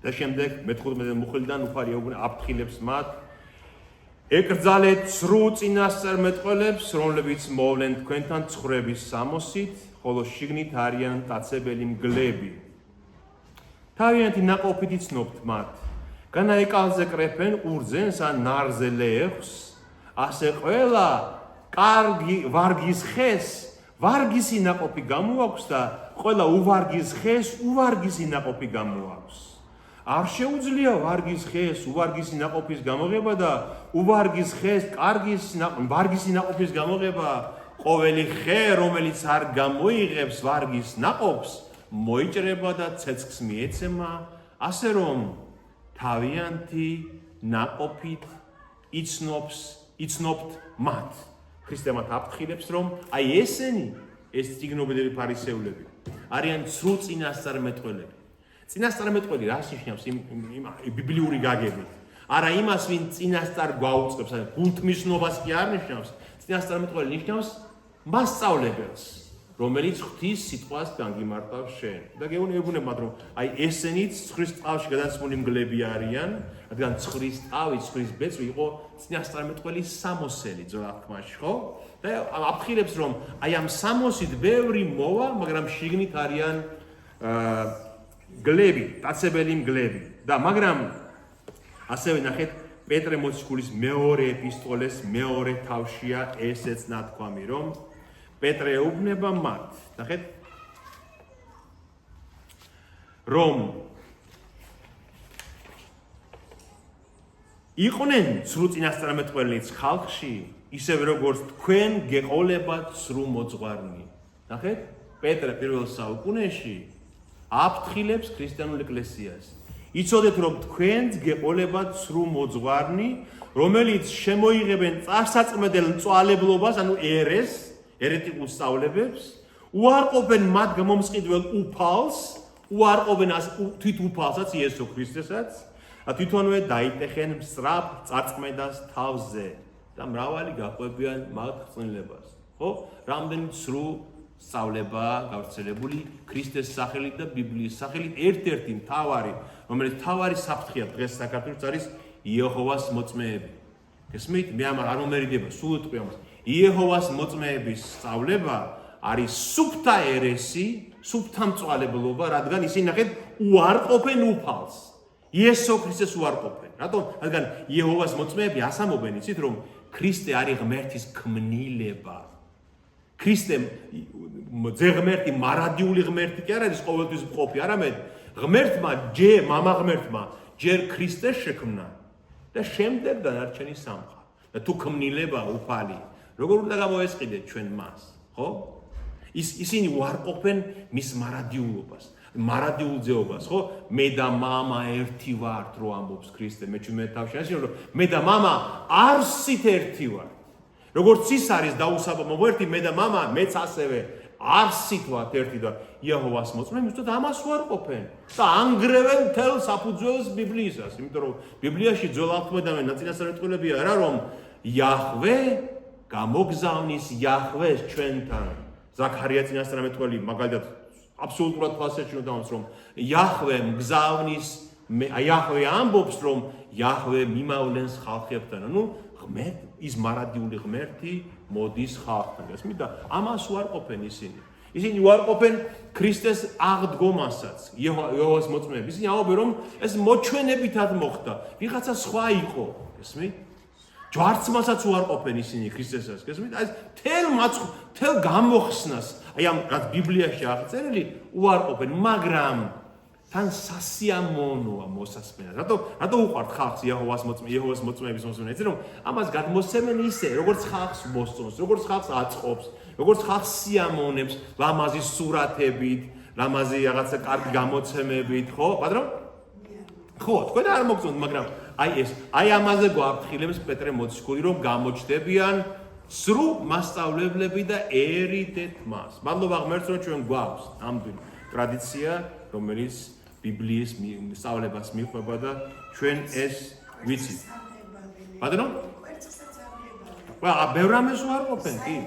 და შემდეგ მე-15 მუხლიდან უფალი ეუბნება აფრთხილებს მათ ეკრძალეთ სრულ წინასწარმეტყველებს, რომლებიც მოვლენ თქვენთან ცხოვრების სამოსით, ხოლო შიგნით არიან მტაცებელი მგლები. თავიანთი ნაყოფით იცნობთ მათ. განაეკალზე კრეფენ ყურძენს ან ნარზე ლეხს, ასე ყველა კარგი ვარგის ხეს ვარგისი ნაყოფი გამოაქვს და ყველა უვარგის ხეს უვარგისი ნაყოფი გამოაქვს. არ შეუძლია ვარგის ხეს უვარგისი ნაყოფის გამოღება და უვარგის ხეს ვარგისი ნაყოფის გამოღება. ყოველი ხე, რომელიც არ გამოიღებს ვარგის ნაყოფს, მოიჭრება და ცეცხლს მიეცემა, ასე რომ თავიანთი ნაყოფით იცნობთ მათ. ქრისტე მათ აფრთხილებს, რომ აი ესენი, ეს წიგნობრივი ფარისევლები, არიან სრულ წინასწარმეტყველები. წინასწარმეტყველი რას ნიშნავს იმ ბიბლიური გაგებით? არა იმას, ვინ წინასწარ გვაუწყებს, გულთმისნობას კი არ ნიშნავს. წინასწარმეტყველი ნიშნავს მასწავლებელს, რომელიც ღვთის სიტყვას განგიმარტავს შენ. და გეუბნება მათ, რომ აი ესენიც ცხრის წყალში გადაცმული მგლები არიან, რადგან ცხრის ტავი, ცხრის ბეწვი იყო წინასწარმეტყველის სამოსელი ძველ აღთქმაში, ხო? და აფრთხილებს, რომ აი ამ სამოსით ბევრი მოვა, მაგრამ შიგნით არიან გლები, მტაცებელი მგლები. და მაგრამ ასევე ნახეთ პეტრე მოციქულის მეორე ეპისტოლეს მეორე თავშია ესეც ნათქვამი, რომ პეტრე ეუბნება მათ, ნახეთ, რომ იყვნენ სრულ წინასწარმეტყველიც ხალხში, ისევ როგორც თქვენ გეყოლებათ სრულ მოძღვარნი. ნახეთ, პეტრე პირველ საუკუნეში აფრთხილებს ქრისტიანულ ეკლესიას. იცოდეთ, რომ თქვენც გეყოლებათ სრულ მოძღვარნი, რომელიც შემოიღებენ წარსაწმედელ მწვალებლობას, ანუ ერეტიკულ სწავლებებს, უარყოფენ მათ გამომწყიდველ უფალს, უარყოფენ თვით უფალსაც, იესო ქრისტესაც, და თვითონვე დაიტეხენ მსწრაფ წარწმედას თავზე და მრავალი გაყვებიან მათ ხრწნილებას. ხო? რამდენი სრულ სწავლება გავრცელებული ქრისტეს სახელით და ბიბლიის სახელით, ერთ-ერთი მთავარი, რომელიც მთავარი საფრთხეა დღეს საქართველოს არის იეჰოვას მოწმეები. გესმით? მე ამ არ მომერიდება სულ უტყვი ამას. იეჰოვას მოწმეების სწავლება არის სუფთა ერესი, სუფთა მწვალებლობა, რადგან ისინი ნახეთ უარყოფენ უფალს. იესო ქრისტეს უარყოფენ. რატომ? რადგან იეჰოვას მოწმეები ასამობენ, იცით, რომ ქრისტე არის ღმერთის ქმნილება. ქრისტე ძეღმერთი, მარადიული ღმერთი კი არ არის ყოველთვის მყოფი, არამედ ღმერთმა მამა ღმერთმა ჯერ ქრისტეს შექმნა და შემდეგ დანარჩენი სამყარო. და თუ ქმნილება უფალი, როგორ უნდა გამოესყიდეთ ჩვენ მას, ხო? ისინი უარყოფენ მის მარადიულობას, მარადიულ ძეობას, ხო? მე და მამა ერთი ვართ, რო ამბობს ქრისტე, მე ჩვენ თავში ასე რომ მე და მამა არსით ერთი ვართ. როგორც ის არის დაუსაბამო ერთი, მე და მამა, მეც ასევე არსით ვართ ერთი და იეჰოვას მოწმეები უბრალოდ ამას უარყოფენ და ანგრევენ მთელ საფუძველს ბიბლიისას, იმიტომ რომ ბიბლიაში ძველ აღთქმიდან ნაწინასწარმეტყველებია რა, რომ იაჰვე გამოგზავნის იაჰვეს ჩვენთან. ზაქარია წინასწარმეტყველი მაგალითად აბსოლუტურად ფასეჩნო დამს, რომ იაჰვე მგზავნის, იაჰვე ამბობს, რომ იაჰვე მიმავლენს ხალხებთან. ანუ ის მარადიული ღმერთი მოდის ხალხთან. გესმით? და ამას უარყოფენ ისინი. ისინი უარყოფენ ქრისტეს აღდგომასაც, იეჰოვას მოწმეები. ისინი ამბობენ, რომ ეს მოჩვენებითად მოხდა, ვიღაცა სხვა იყო. გესმით? ჯვარცმასაც უარყოფენ ისინი ქრისტესას, გესმით? აი თელ გამოხსნას, აი ამ რაც ბიბლიაში აღწერილი, უარყოფენ, მაგრამ თან სასიამოვნოა მოსასმენა. რატო უყვართ ხალხს იეჰოვას მოწმეების მოსმენა? რომ ამას გადმოსცემენ ისე, როგორც ხალხს მოსწონს, როგორც ხალხს აწყობს, როგორც ხალხს სიამოვნებს, ლამაზი სურათებით, ლამაზი რაღაცა კარგი გამოცემებით, ხო? პატრონ? ხო, თქვენ არ მოგწონთ, მაგრამ აი ამაზე გვაფრთხილებს პეტრე მოციქული, რომ გამოჩნდებიან სრულ მასწავლებლები და ერიდეთ მას. მადლობა ღმერთს, რომ ჩვენ გვაქვს ამდენი ტრადიცია, რომელიც ბიბლიის სწავლებას მიყვება და ჩვენ ეს ვიცით. პატრონ? ბევრ რამეს უარყოფენ, კი.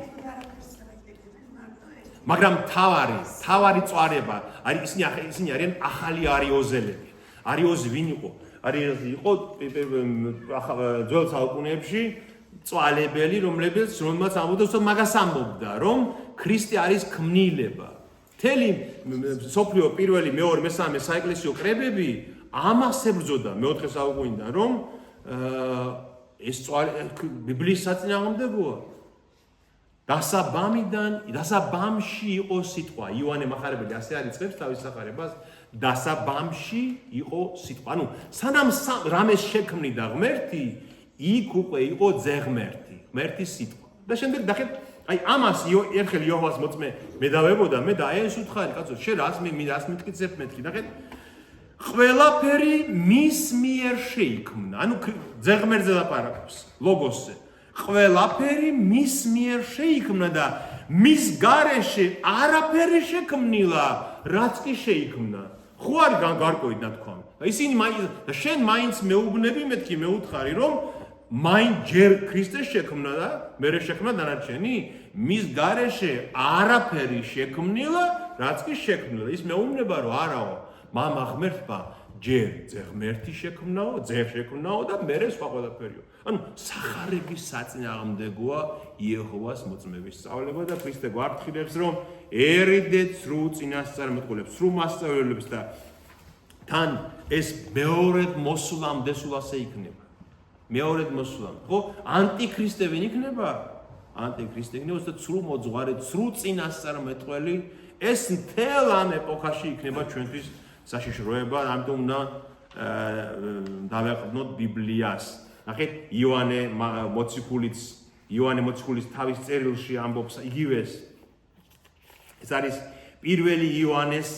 მაგრამ თავარი წვარება არის ისინი არიან ახალი არიოზელები. არიოზი ვინ იყო? არიოზი იყო ძველ საუკუნეებში წვალებელი, რომელმაც ამბობდა, მაგას ამბობდა, რომ ქრისტე არის ქმნილება. მთელი სოფლიო პირველი, მეორე, მესამე საეკლესიო კრებები ამას ებრძოდა მეოთხე საუკუნიდან, რომ ეს ბიბლიის საწინააღმდეგოა. დასაბამში იყო სიტყვა. იოანე მახარებელი ასე არიწყებს თავის სახარებას, დასაბამში იყო სიტყვა. ანუ სანამ რამეს შექმნიდა ღმერთი, იქ უკვე იყო ძეღმერთი, ღმერთის სიტყვა. და შემდეგ დახეთ, აი ამას ერთხელ იეჰოვას მოწმე მე დავებოდა, მე და აი ეს უთხარი, კაცო, შენ რას მიტკიცებ მეთქი, დახეთ. ყველაფერი მის მიერ შეიქმნა. ანუ ძეღმერთზე ლაპარაკობს, ლოგოსზე. ყველაფერი მის მიერ შეიქმნა და მის გარეშე არაფერი შექმნილა, რაც კი შეიქმნა. ხო არ გარკვევი ნათქვამი. ისინი და შენ მაინც მეუბნები მეთქი, მე უთხარი, რომ მაინც ჯერ ქრისტე შექმნა და მერე შექმნა დანარჩენი, მის გარეშე არაფერი შექმნილა, რაც კი შექმნილა. ის მეუბნება, რომ არაო, მამა ღმერთმა ჯერ ძეღმერთი შექმნაო, ძე შექმნაო და მერე სხვა ყველაფერიო. ანუ სახარების საწინააღმდეგოა იეჰოვას მოწმეების სწავლება და ქრისტე გვაფრთხილებს, რომ ერიდეთ სრულ წინასწარმეტყველებს, სრულ მასწავლებლებს და თან ეს მეორედ მოსვლამდე სულ ასე იქნება. მეორედ მოსვლამდე, ხო? ანტიქრისტე ვინ იქნება? ანტიქრისტე იქნება და სრულ მოძღვარი, სრულ წინასწარმეტყველი, ეს მთელ ამ ეპოქაში იქნება ჩვენთვის საშიშროება, ამიტომ უნდა დავეყრდნოთ ბიბლიას. ნახეთ, იოანე მოციქულის თავის წერილში ამბობს იგივეს. ეს არის პირველი იოანეს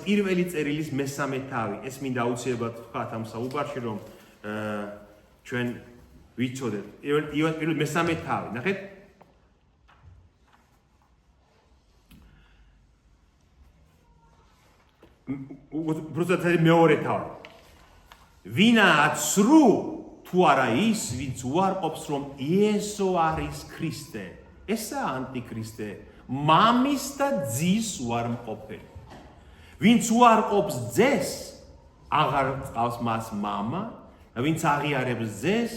პირველი წერილის მესამე თავი. ეს მინდა აუცილებლად ვთქვათ ამ საუბარში, რომ ჩვენ ვიცოდეთ. პირველი მესამე თავი, ნახეთ. უბრალოდ მეორე თავი. ვინაც სრულ თუ არა ის, ვინც უარყოფს, რომ იესო არის ქრისტე. ესაა ანტიქრისტე, მამის და ძის უარმყოფელი. ვინც უარყოფს ძეს, აღარ წავს მას მამა, და ვინც აღიარებს ძეს,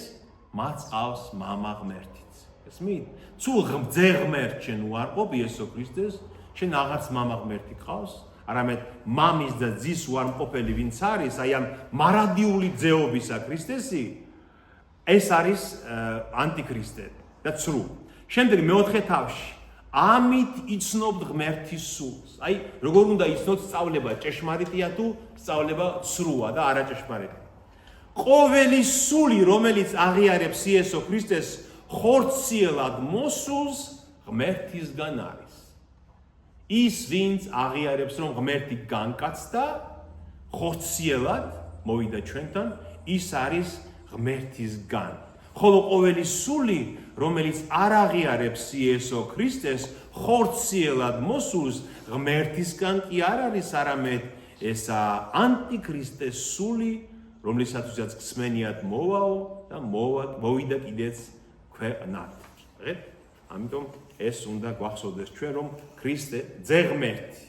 მას წავს მამა ღმერთიც. ესმით? თუ ძე ღმერთს შენ უარყოფ იესო ქრისტეს, შენ აღარც მამა ღმერთი ყავს, არამედ მამის და ძის უარმყოფელი ვინც არის, აი ამ მარადიული ძეობისა ქრისტესი, ეს არის ანტიქრისტე და ცრუ. შემდეგ მეოთხე თავში ამით იცნობთ ღმერთის სულს. აი, როგორ უნდა იცნოთ სწავლება ჭეშმარიტია თუ სწავლება ცრუა და არაჭეშმარიტი. ყოველი სული, რომელიც აღიარებს იესო ქრისტეს ხორციელად მოსულს, ღმერთისგან არის. ის, ვინც აღიარებს, რომ ღმერთი განკაცდა, ხორციელად მოვიდა ჩვენთან, ის არის ღმერთისგან. ხოლო ყოველი სული, რომელიც არ აღიარებს იესო ქრისტეს ხორციელად მოსულს, ღმერთისგან კი არ არის, არამედ ესაა ანტიქრისტეს სული, რომლისათვისაც გსმენიათ მოვაო და მოვიდა კიდეც ქვეყნად. ამიტომ ეს უნდა გვახსოვდეს ჩვენ, რომ ქრისტე ძეღმერთი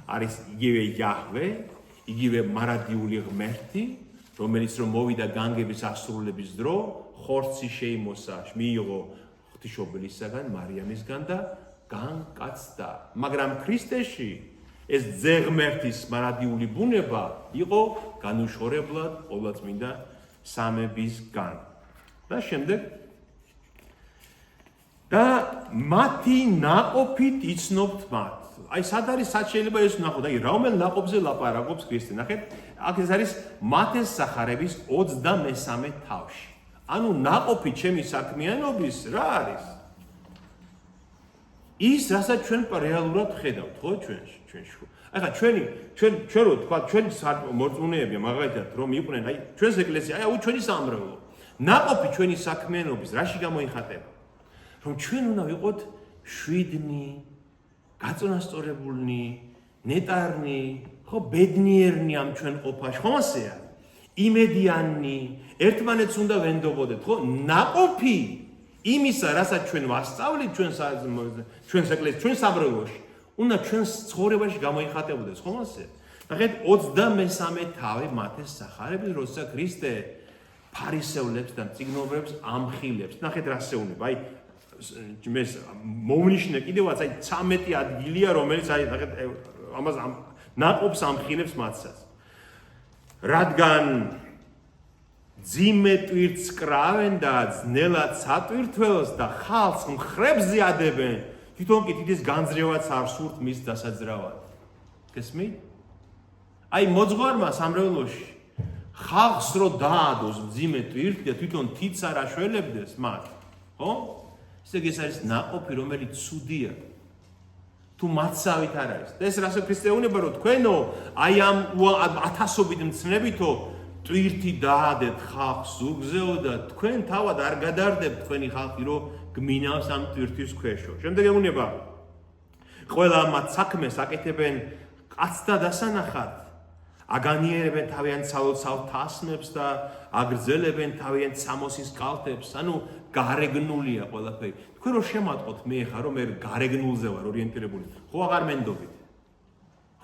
არის იგივე იაჰვე, იგივე მარადიული ღმერთი, რომელიც რომ მოვიდა განგების ასრულების დრო, ხორცი შეიმოსა, მიიღო ღვთისმშობლისაგან, მარიამისგან და განკაცდა. მაგრამ ქრისტეში ეს ძეღმერთის მარადიული ბუნება იყო განუშორებლად ყოვლადწმინდა სამებისგან. და შემდეგ და მათი ნაყოფით იცნობთ მათ. აი სად არის სად შეიძლება ეს ვნახოთ? აი რომელ ნაყოფზე ლაპარაკობს ქრისტე? ნახეთ, აქ ეს არის მათეს სახარების 23 თავში. ანუ ნაყოფი ჩემი საქმიანობის რა არის? ის რასაც ჩვენ რეალურად ხედავთ, ხო, ჩვენში. ახლა ჩვენ რო თქვა ჩვენი მორწმუნეებია მაგალითად რომ იყვნენ აი ჩვენს ეკლესია, აი ჩვენი სამრევლო. ნაყოფი ჩვენი საქმიანობის რაში გამოიხატება? რომ ჩვენ უნდა ვიყოთ შვიდნი, გაწონასწორებულნი, ნეტარნი, ხო, ბედნიერნი ამ ჩვენ ყოფაში, ხომ ასეა? იმედიანი, ერთმანეთს უნდა ვენდობოდეთ, ხო? ნაყოფი იმისა, რასაც ჩვენ ვასწავლით ჩვენს ეკლესიაში, ჩვენ სამრევლოში, უნდა ჩვენს ცხოვრებაში გამოიხატებოდეს, ხომ ასე? ნახეთ 23 თავი მათეს სახარების, როცა ქრისტე ფარისევლებს და მწიგნობრებს ამხილებს. ნახეთ რა შეუნება, აი ეს მოვნიშნე კიდევაც აი 13 ადგილია, რომელიც აი ნახეთ ამას ნაყოფს ამხილებს მათსაც. რადგან ძიმე ტვირთს კრავენ და ძნელად სატვირთველს და ხალხს მხრებზე ადებენ, თვითონ კი თითის განძრევაც არ სურთ მის დასაძრავად. გესმით? აი მოძღვარმა სამრევლოში ხალხს რო დაადოს ძიმე ტვირთი და თვითონ თითს არ აშველებდეს მათ, ხო? ეს არის ნაყოფი, რომელიც ცუდია. თუ მათსავით არ არის. ეს რასაც ქრისტე უნება რომ თქვენო აი ამ ათასობით მცნებითო ტვირთი დაადეთ ხალხს ზუგზეო და თქვენ თავად არ გადარდებთ თქვენი ხალხი რომ გმინავს ამ ტვირთის ქვეშო. შემდეგ ეუბნება ყველა მათ საქმეს აკეთებენ კაცთა დასანახად, აგანიერებენ თავიანთ სალოცავ თასმებს და აგრძელებენ თავიანთ სამოსის კალთებს, ანუ გარეგნულია ყველაფერი. თქვენ რო შემატყოთ მე ხარ რომ მე გარეგნულზე ვარ ორიენტირებული, ხო აღარ მენდობით.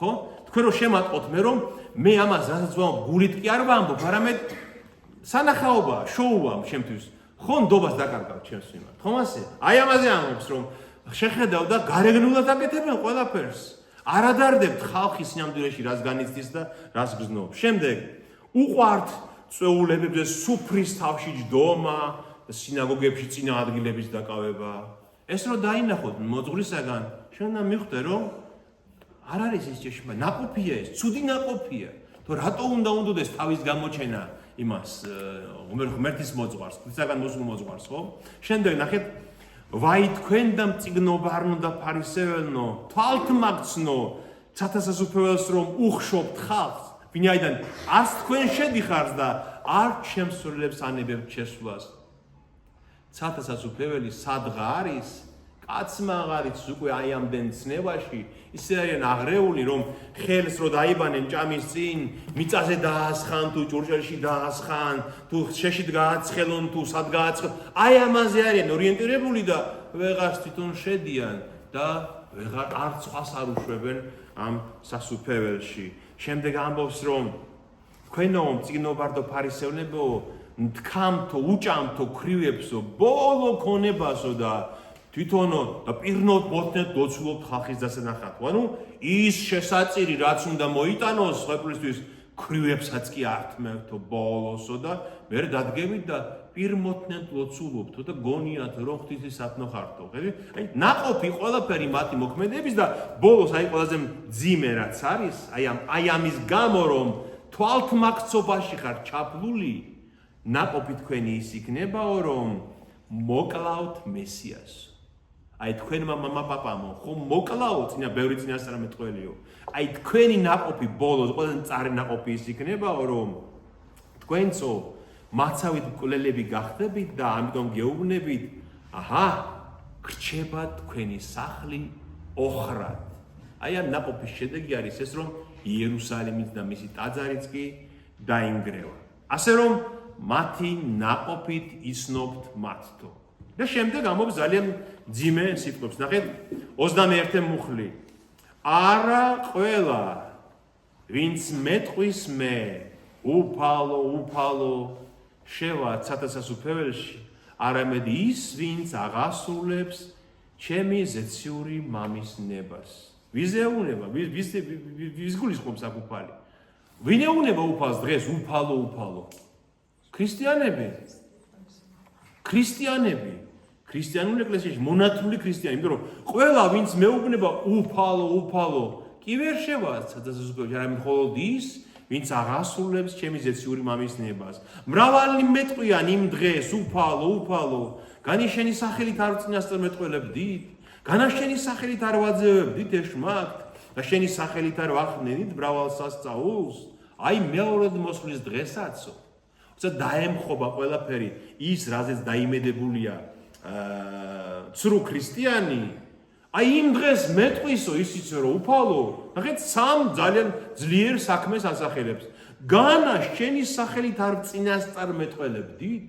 ხო? თქვენ რო შემატყოთ მე რომ მე ამას რასაც ვამბობ გულით კი არ ვამბობ, არამედ სანახაობაა, შოუა ჩემთვის. ხო ნდობას დაკარგავ ჩემს მიმართ. ხომ ასე? აი ამაზე ამბობს რომ შეხედავ და გარეგნულად აკეთებენ ყველაფერს. არ ადარდებთ ხალხის სინამდვილეში რას განიცდის და რას გრძნობს. შემდეგ უყვართ წვეულებებზე სუფრის თავში ჯდომა და სინაგოგებში წინა ადგილების დაკავება. ეს რო დაინახოთ მოძღვრისაგან, ჩვენ უნდა მიხვდე რომ არ არის ეს ჭეშმარიტი, ნაყოფია ეს, ცუდი ნაყოფია. თუ რატო უნდა უნდოდეს თავის გამოჩენა იმას ღმერთის მოძღვარს, ღვთისაგან მოსულ მოძღვარს, ხო? შემდეგ ნახეთ ვაი თქვენ და მწიგნობარნო და ფარისეველნო, თვალთმაგცნო, ცათასასუფეველს რომ უხშობთ ხალხს, ვინაიდან არც თქვენ შედიხართ და არ შემსრულებს ანებებთ შესვლას. ცათასასუფეველი სადღა არის, კაცმა აღარიც უკვე აი ამდენ ცნებაში, ისე არიან აღრეული, რომ ხელს რო დაიბანენ ჭამის წინ, მიწაზე დაასხან, თუ ჭურჭელში დაასხან, თუ შეშით გააცხელონ, თუ სად გააცხელონ, აი ამაზე არიან ორიენტირებული და ვეღარს თვითონ შედიან და ვეღარ არც სხვას არ უშვებენ ამ სასუფეველში. შემდეგ ამბობს, რომ თქვენო მწიგნობარდო ფარისევნებო, მткамთო, უჭამთო ქრივებსო, ბოლო ქონებასო და თვითონო და პირნოთ მოთნეთ დოცულობთ ხალხის დასანახად. ანუ ის შესაწირი რაც უნდა მოიტანოს ყველასთვის ქრივებსაც კი ართმევთო ბოლოსო და მე დადგებით და პირმოთნეთ დოცულობთო და გონიათ რომ ღვთისათნო ხართო. ხედავთ? აი ნაყოფი ყველაფერი მათი მოქმედების და ბოლოს აი ყველაზე მძიმე რაც არის, აი ამის გამო რომ თვალთმაგცობაში ხარ ჩაფლული, ნაყოფი თქვენი ის იქნებაო რომ მოკლავთ მესიას. აი თქვენმა მამა პაპამო, ხომ მოკლავთ წინა ბევრი წინასწარ მეტყველიო. აი თქვენი ნაყოფი ბოლოს ყველაზე მწარე ნაყოფი ის იქნებაო რომ თქვენцо მაცავით მკვლელები გახდებით და ამიტომ გეუბნებით, აჰა, გრჩება თქვენი სახლი ოხრად. აი ამ ნაყოფის შედეგი არის ეს რომ იერუსალიმიც და მისი ტაძარიც კი დაინგრევა. ასე რომ მათი ნაყოფით იცნობთ მათთო. და შემდეგ ამბობს ძალიან ძიმე სიტყვებს. ნახეთ 21 მუხლი. არა ყველა ვინც მეტყვის მე უფალო შევა ცათასასუფეველში, არამედ ის ვინც აღასრულებს ჩემი ზეციური მამის ნებას. ვიზე ეუნება, ვის გულისხმობს აქ უფალი? ვინ ეუნება უფალს დღეს უფალო? ქრისტიანები. ქრისტიანები, ქრისტიანულ ეკლესიაში მონათლული ქრისტიანი, იმიტომ რომ ყველა ვინც მეუბნება უფალო, კი ვერ შევაცა რამე მხოლოდ ის, ვინც აღასრულებს ჩემი ზეციური მამის ნებას. მრავალი მეტყვიან იმ დღეს უფალო, განიშენი სახელით არ წინასწარმეტყველებდით, განაშენი სახელით არ ვაძევებდით ეშმაკთ და შენი სახელით არ ვახდენით მრავალ სასწაულს. აი მეორედ მოსვლის დღესაც თუმცა დაემხობა ყველაფერი ის რაზეც დაიმედებულია ცრუ ქრისტიანი. აი იმ დღეს მეტყვისო ისიც რომ უფალო, ნახეთ სამ ძალიან ძლიერ საქმეს ასახელებს. განა შენი სახელით არ წინასწარმეტყველებდით,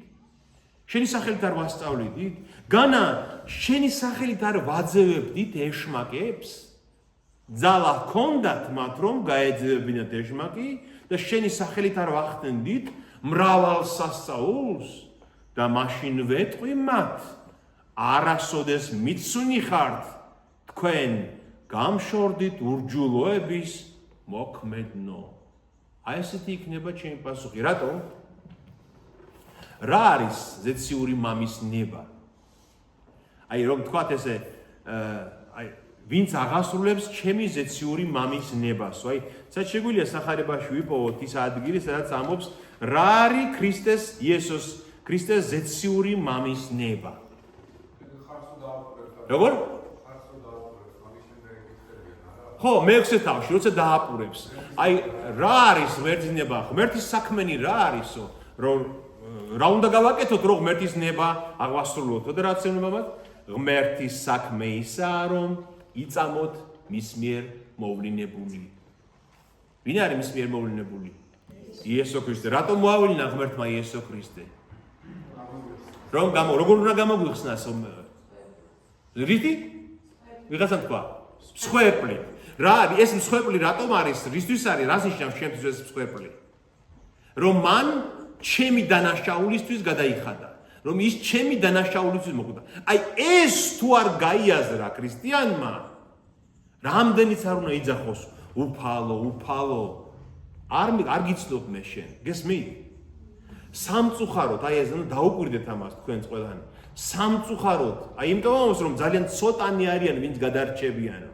შენი სახელით არ ვასწავლიდით, განა შენი სახელით არ ვაძევებდით ეშმაკებს, ძალა ჰქონდათ მათ რომ გაეძევებინათ ეშმაკი და შენი სახელით არ ვახდენდით მრავალ სასწაულს და მაშინ ვეტყვი მათ, არასოდეს მიცუნი ხართ თქვენ გამშორდით ურჯულოების მოქმედნო. აი ესეთი იქნება ჩემი პასუხი. რატომ? რა არის ზეციური მამის ნება? აი რომ თქვათ ესე ვინც აღასრულებს ჩემი ზეციური მამის ნებას. აი სადაც შეგვიძლია სახარებაში ვიპოვოთ ის ადგილი, სადაც ამბობს რა არის ქრისტეს იესოს ქრისტეს ზეციური მამის ნება. როგორ? ხო, მეექვსე თავში, როცა დააპურებს. აი რა არის ღმერთის ნება? ღმერთის საქმენი რა არისო? რომ რა უნდა გავაკეთოთ, რომ ღმერთის ნება აღვასრულოთ? და რაც ეუბნებათ, ღმერთის საქმე ისაა, რომ იწამოთ მის მიერ მოვლინებული. ვინ არის მის მიერ მოვლინებული? იესო ქრისტე. რატომ მოავლინა ღმერთმა იესო ქრისტე? რომ როგორ უნდა გამოგვიხსნას? რითი? ვიღაცამ თქვა. მსხვერპლი. რა არის ეს მსხვერპლი? რატომ არის? რისთვის არის? რას ნიშნავს ჩემთვის ეს მსხვერპლი? რომ მან ჩემი დანაშაულისთვის გადაიხადა. რომ ის ჩემი დანაშაულისთვის მოხვდა. აი ეს თუ არ გაიაზრა ქრისტიანმა, რამდენიც არ უნდა იძახოს, უფალო. არ გიცნობ მე შენ. გესმით? სამწუხაროდ, აი ეს დაუკვირდეთ ამას თქვენს ყველანი. სამწუხაროდ, აი იმიტომ ამბობს რომ ძალიან ცოტანი არიან ვინც გადარჩებიანო.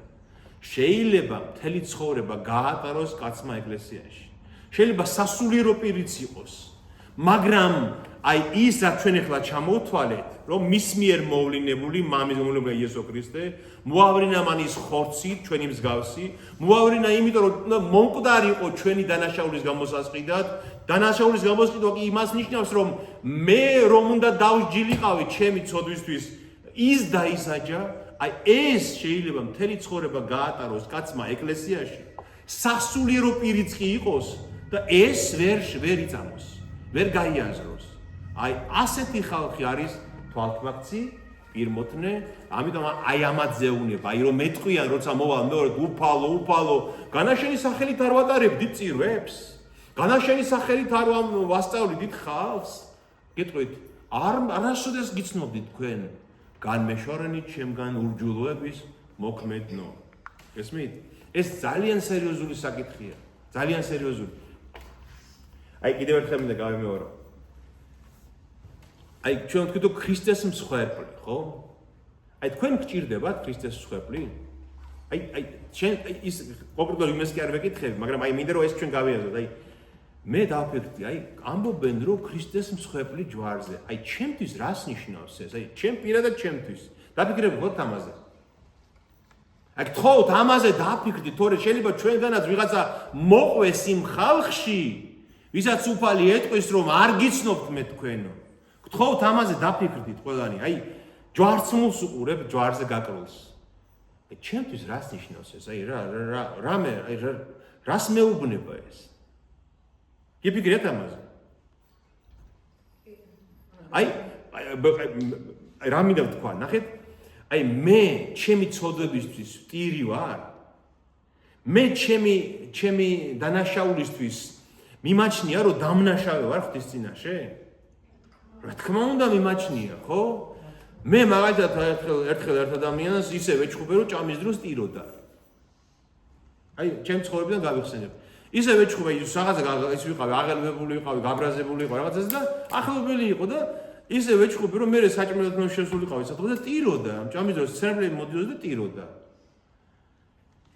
შეიძლება მთელი ცხოვრება გაატაროს კაცმა ეკლესიაში. შეიძლება სასულიერო პირიც იყოს. მაგრამ აი ის რაც ჩვენ ახლა ჩამოვთვალეთ, რომ მის მიერ მოვლინებული მამის მოვლინებული იესო ქრისტე, მოავლინა მან ის ხორცი ჩვენი მსგავსი, მოავლინა იმიტომ რომ მომკვდარი იყო ჩვენი დანაშაულის გამოსასყიდად, დანაშაულის გამოსყიდვა კი იმას ნიშნავს, რომ მე რომ უნდა დავსჯილიყავი ჩემი ცოდვისთვის, ის დაისაჯა, აი ეს შეიძლება მთელი ცხოვრება გაატაროს კაცმა ეკლესიაში, სასულიერო პირიც კი იყოს და ეს ვერ იწამოს, ვერ გაიაზროს. აი ასეთი ხალხი არის თვალთმაქცი, პირმოთნე, ამიტომ აი ამაზე უნება, აი რომ მეტყვიან, როცა მოვალ მეორედ უფალო, განაშენი სახელით არ ვატარებდით წირვებს? განაშენი სახელით არ ვასწავლიდით ხალხს? გეტყვით, არასოდეს გიცნობდით თქვენ, განმეშორენით ჩემგან ურჯულოების მოქმედნო. გესმით? ეს ძალიან სერიოზული საკითხია, ძალიან სერიოზული. აი კიდევ ერთხელ მინდა გავიმეორო. აი ჩვენ ვთქვით რომ ქრისტეს მსხვერპლი, ხო? აი თქვენ გჭირდებათ ქრისტეს მსხვერპლი? აი შენ ის კონკრეტულად იმას კი არ ვეკითხები, მაგრამ აი მინდა რომ ეს ჩვენ გავიაზროთ. აი მე დავფიქრდი, აი ამბობენ რომ ქრისტეს მსხვერპლი ჯვარზე. აი ჩემთვის რას ნიშნავს ეს? აი ჩემ პირადად ჩემთვის. დაფიქრებოთ ამაზე. აი თქოთ ამაზე დაფიქრდი, თორე შეიძლება ჩვენგანაც ვიღაცა მოყვეს იმ ხალხში, ვისაც უფალი ეტყვის რომ არ გიცნობთ მე თქვენო. თქოთ ამაზე დაფიქრდით ყველანი, აი ჯვარცმულს უყურებ ჯვარზე გაკროლს. აი ჩემთვის რას ნიშნავს ეს? აი რამე, აი რას მეუბნება ეს? გიფიქრეთ ამაზე? აი რა მინდა ვთქვა, ნახეთ, აი მე ჩემი ცოდვებისთვის ტირი ვარ. მე ჩემი დანაშაულისთვის მიმაჩნია რომ დამნაშავე ვარ ღვთის წინაშე? რა თქმა უნდა მიმაჩნია, ხო? მე მაგალითად ერთხელ ერთ ადამიანს ისე ვეჩხუბე რომ ჭამის დროს ტიროდა. აი ჩემ ცხოვრებიდან გავიხსენებ. ისე ვეჩხუბე ის რაღაცა ის ვიყავი, აღელვებული ვიყავი, გაბრაზებული ვიყავი რაღაცას და ახლობელი იყო და ისე ვეჭხობი რომ მე საჭმელად მე შესულიყავი სადღაც და ტიროდა ამის დროს ცერემლები მოდიოდა და ტიროდა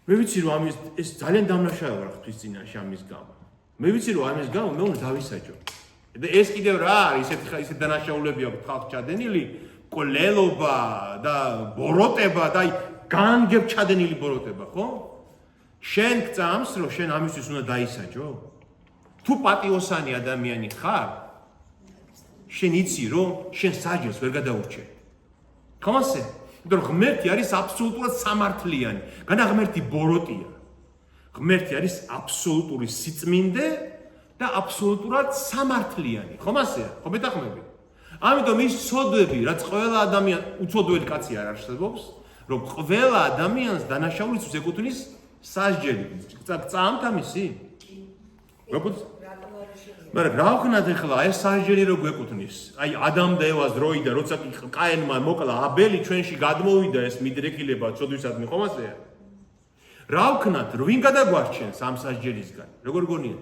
მე ვიცი რომ ამის ეს ძალიან დამნაშავე ვარ ღვთის წინაშე ამის გამო მე ვიცი რომ ამის გამო მე უნდა დავისაჯო და ეს კიდევ რა არის ისეთ დანაშაულები აქვს ხალხს ჩადენილი კოლელობა და ბოროტება და განგებ ჩადენილი ბოროტება ხო შენ გწამს რომ შენ ამისთვის უნდა დაისაჯო თუ პატიოსანი ადამიანი ხარ შენ იცი რომ შენ საჯელს ვერ გადაურჩენ ხომასე იმიტომ რომ ღმერთი არის აბსოლუტურად სამართლიანი განაღმერთი ბოროტია ღმერთი არის აბსოლუტური სიწმინდე და აბსოლუტურად სამართლიანი ხომასეა ხო მეტახმები ამიტომ ის ცოდვები რაც ყველა ადამიანი უცოდველი კაცი არ არსებობს რომ ყველა ადამიანს დანაშაულისთვის ეკუთვნის სასჯელი წამთ ამისი როგორც მაგრამ რა ვქნათ ახლა ეს სასჯელი რო გვეკუთვნის აი ადამ და ევას დროიდან როცა კაენმა მოკლა აბელი ჩვენში გადმოვიდა ეს მიდრეკილება ცოდვისადმი ხომასეა რა ვქნათ ვინ გადაგვარჩენს ამ სასჯელისგან როგორ გონია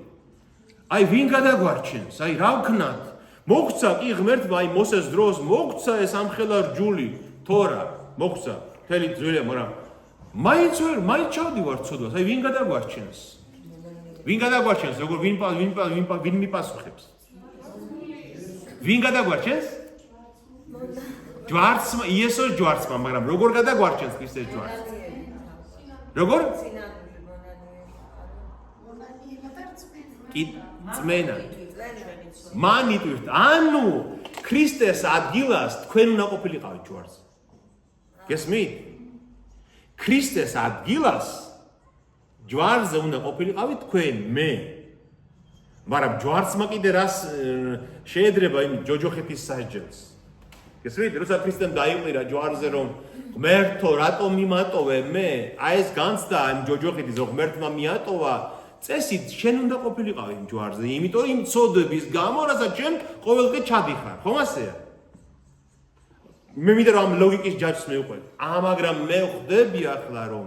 აი ვინ გადაგვარჩენს აი რა ვქნათ მოგცა კი ღმერთმა აი მოსეს დროს მოგცა ეს ამხელა რჯული თორა მოგცა მთელი ძველი მაგრამ მაინც ჩავდივარ ცოდვას აი ვინ გადაგვარჩენს ვინ გადაგვარჩენს როგორ ვინ მიპასუხებს ვინ გადაგვარჩენს ჯვარცმა იესოს ჯვარცმა მაგრამ როგორ გადაგვარჩენს ქრისტეს ჯვარცმა როგორ კი წმენა მან იტვირთ ანუ ქრისტეს ადგილას თქვენ უნდა ყოფილიყავით ჯვარზე გესმით ქრისტეს ადგილას ჯვარზე უნდა ყოფილიყავით თქვენ მე მაგრამ ჯვარცმა კიდე რას შეედრება იმ ჯოჯოხეთის სასჯელს გესმით როცა ქრისტემ დაიყვირა ჯვარზე რომ ღმერთო რატომ მიმატოვე მე აი ეს განცდა იმ ჯოჯოხეთის რომ ღმერთმა მიატოვა წესით შენ უნდა ყოფილიყავი იმ ჯვარზე იმიტომ იმ ცოდვების გამო რასაც შენ ყოველდღე ჩადიხარ ხომასეა მე მინდა რომ ამ ლოგიკის ჯაჭვს მივყვეთ მაგრამ მე ხვდები ახლა რომ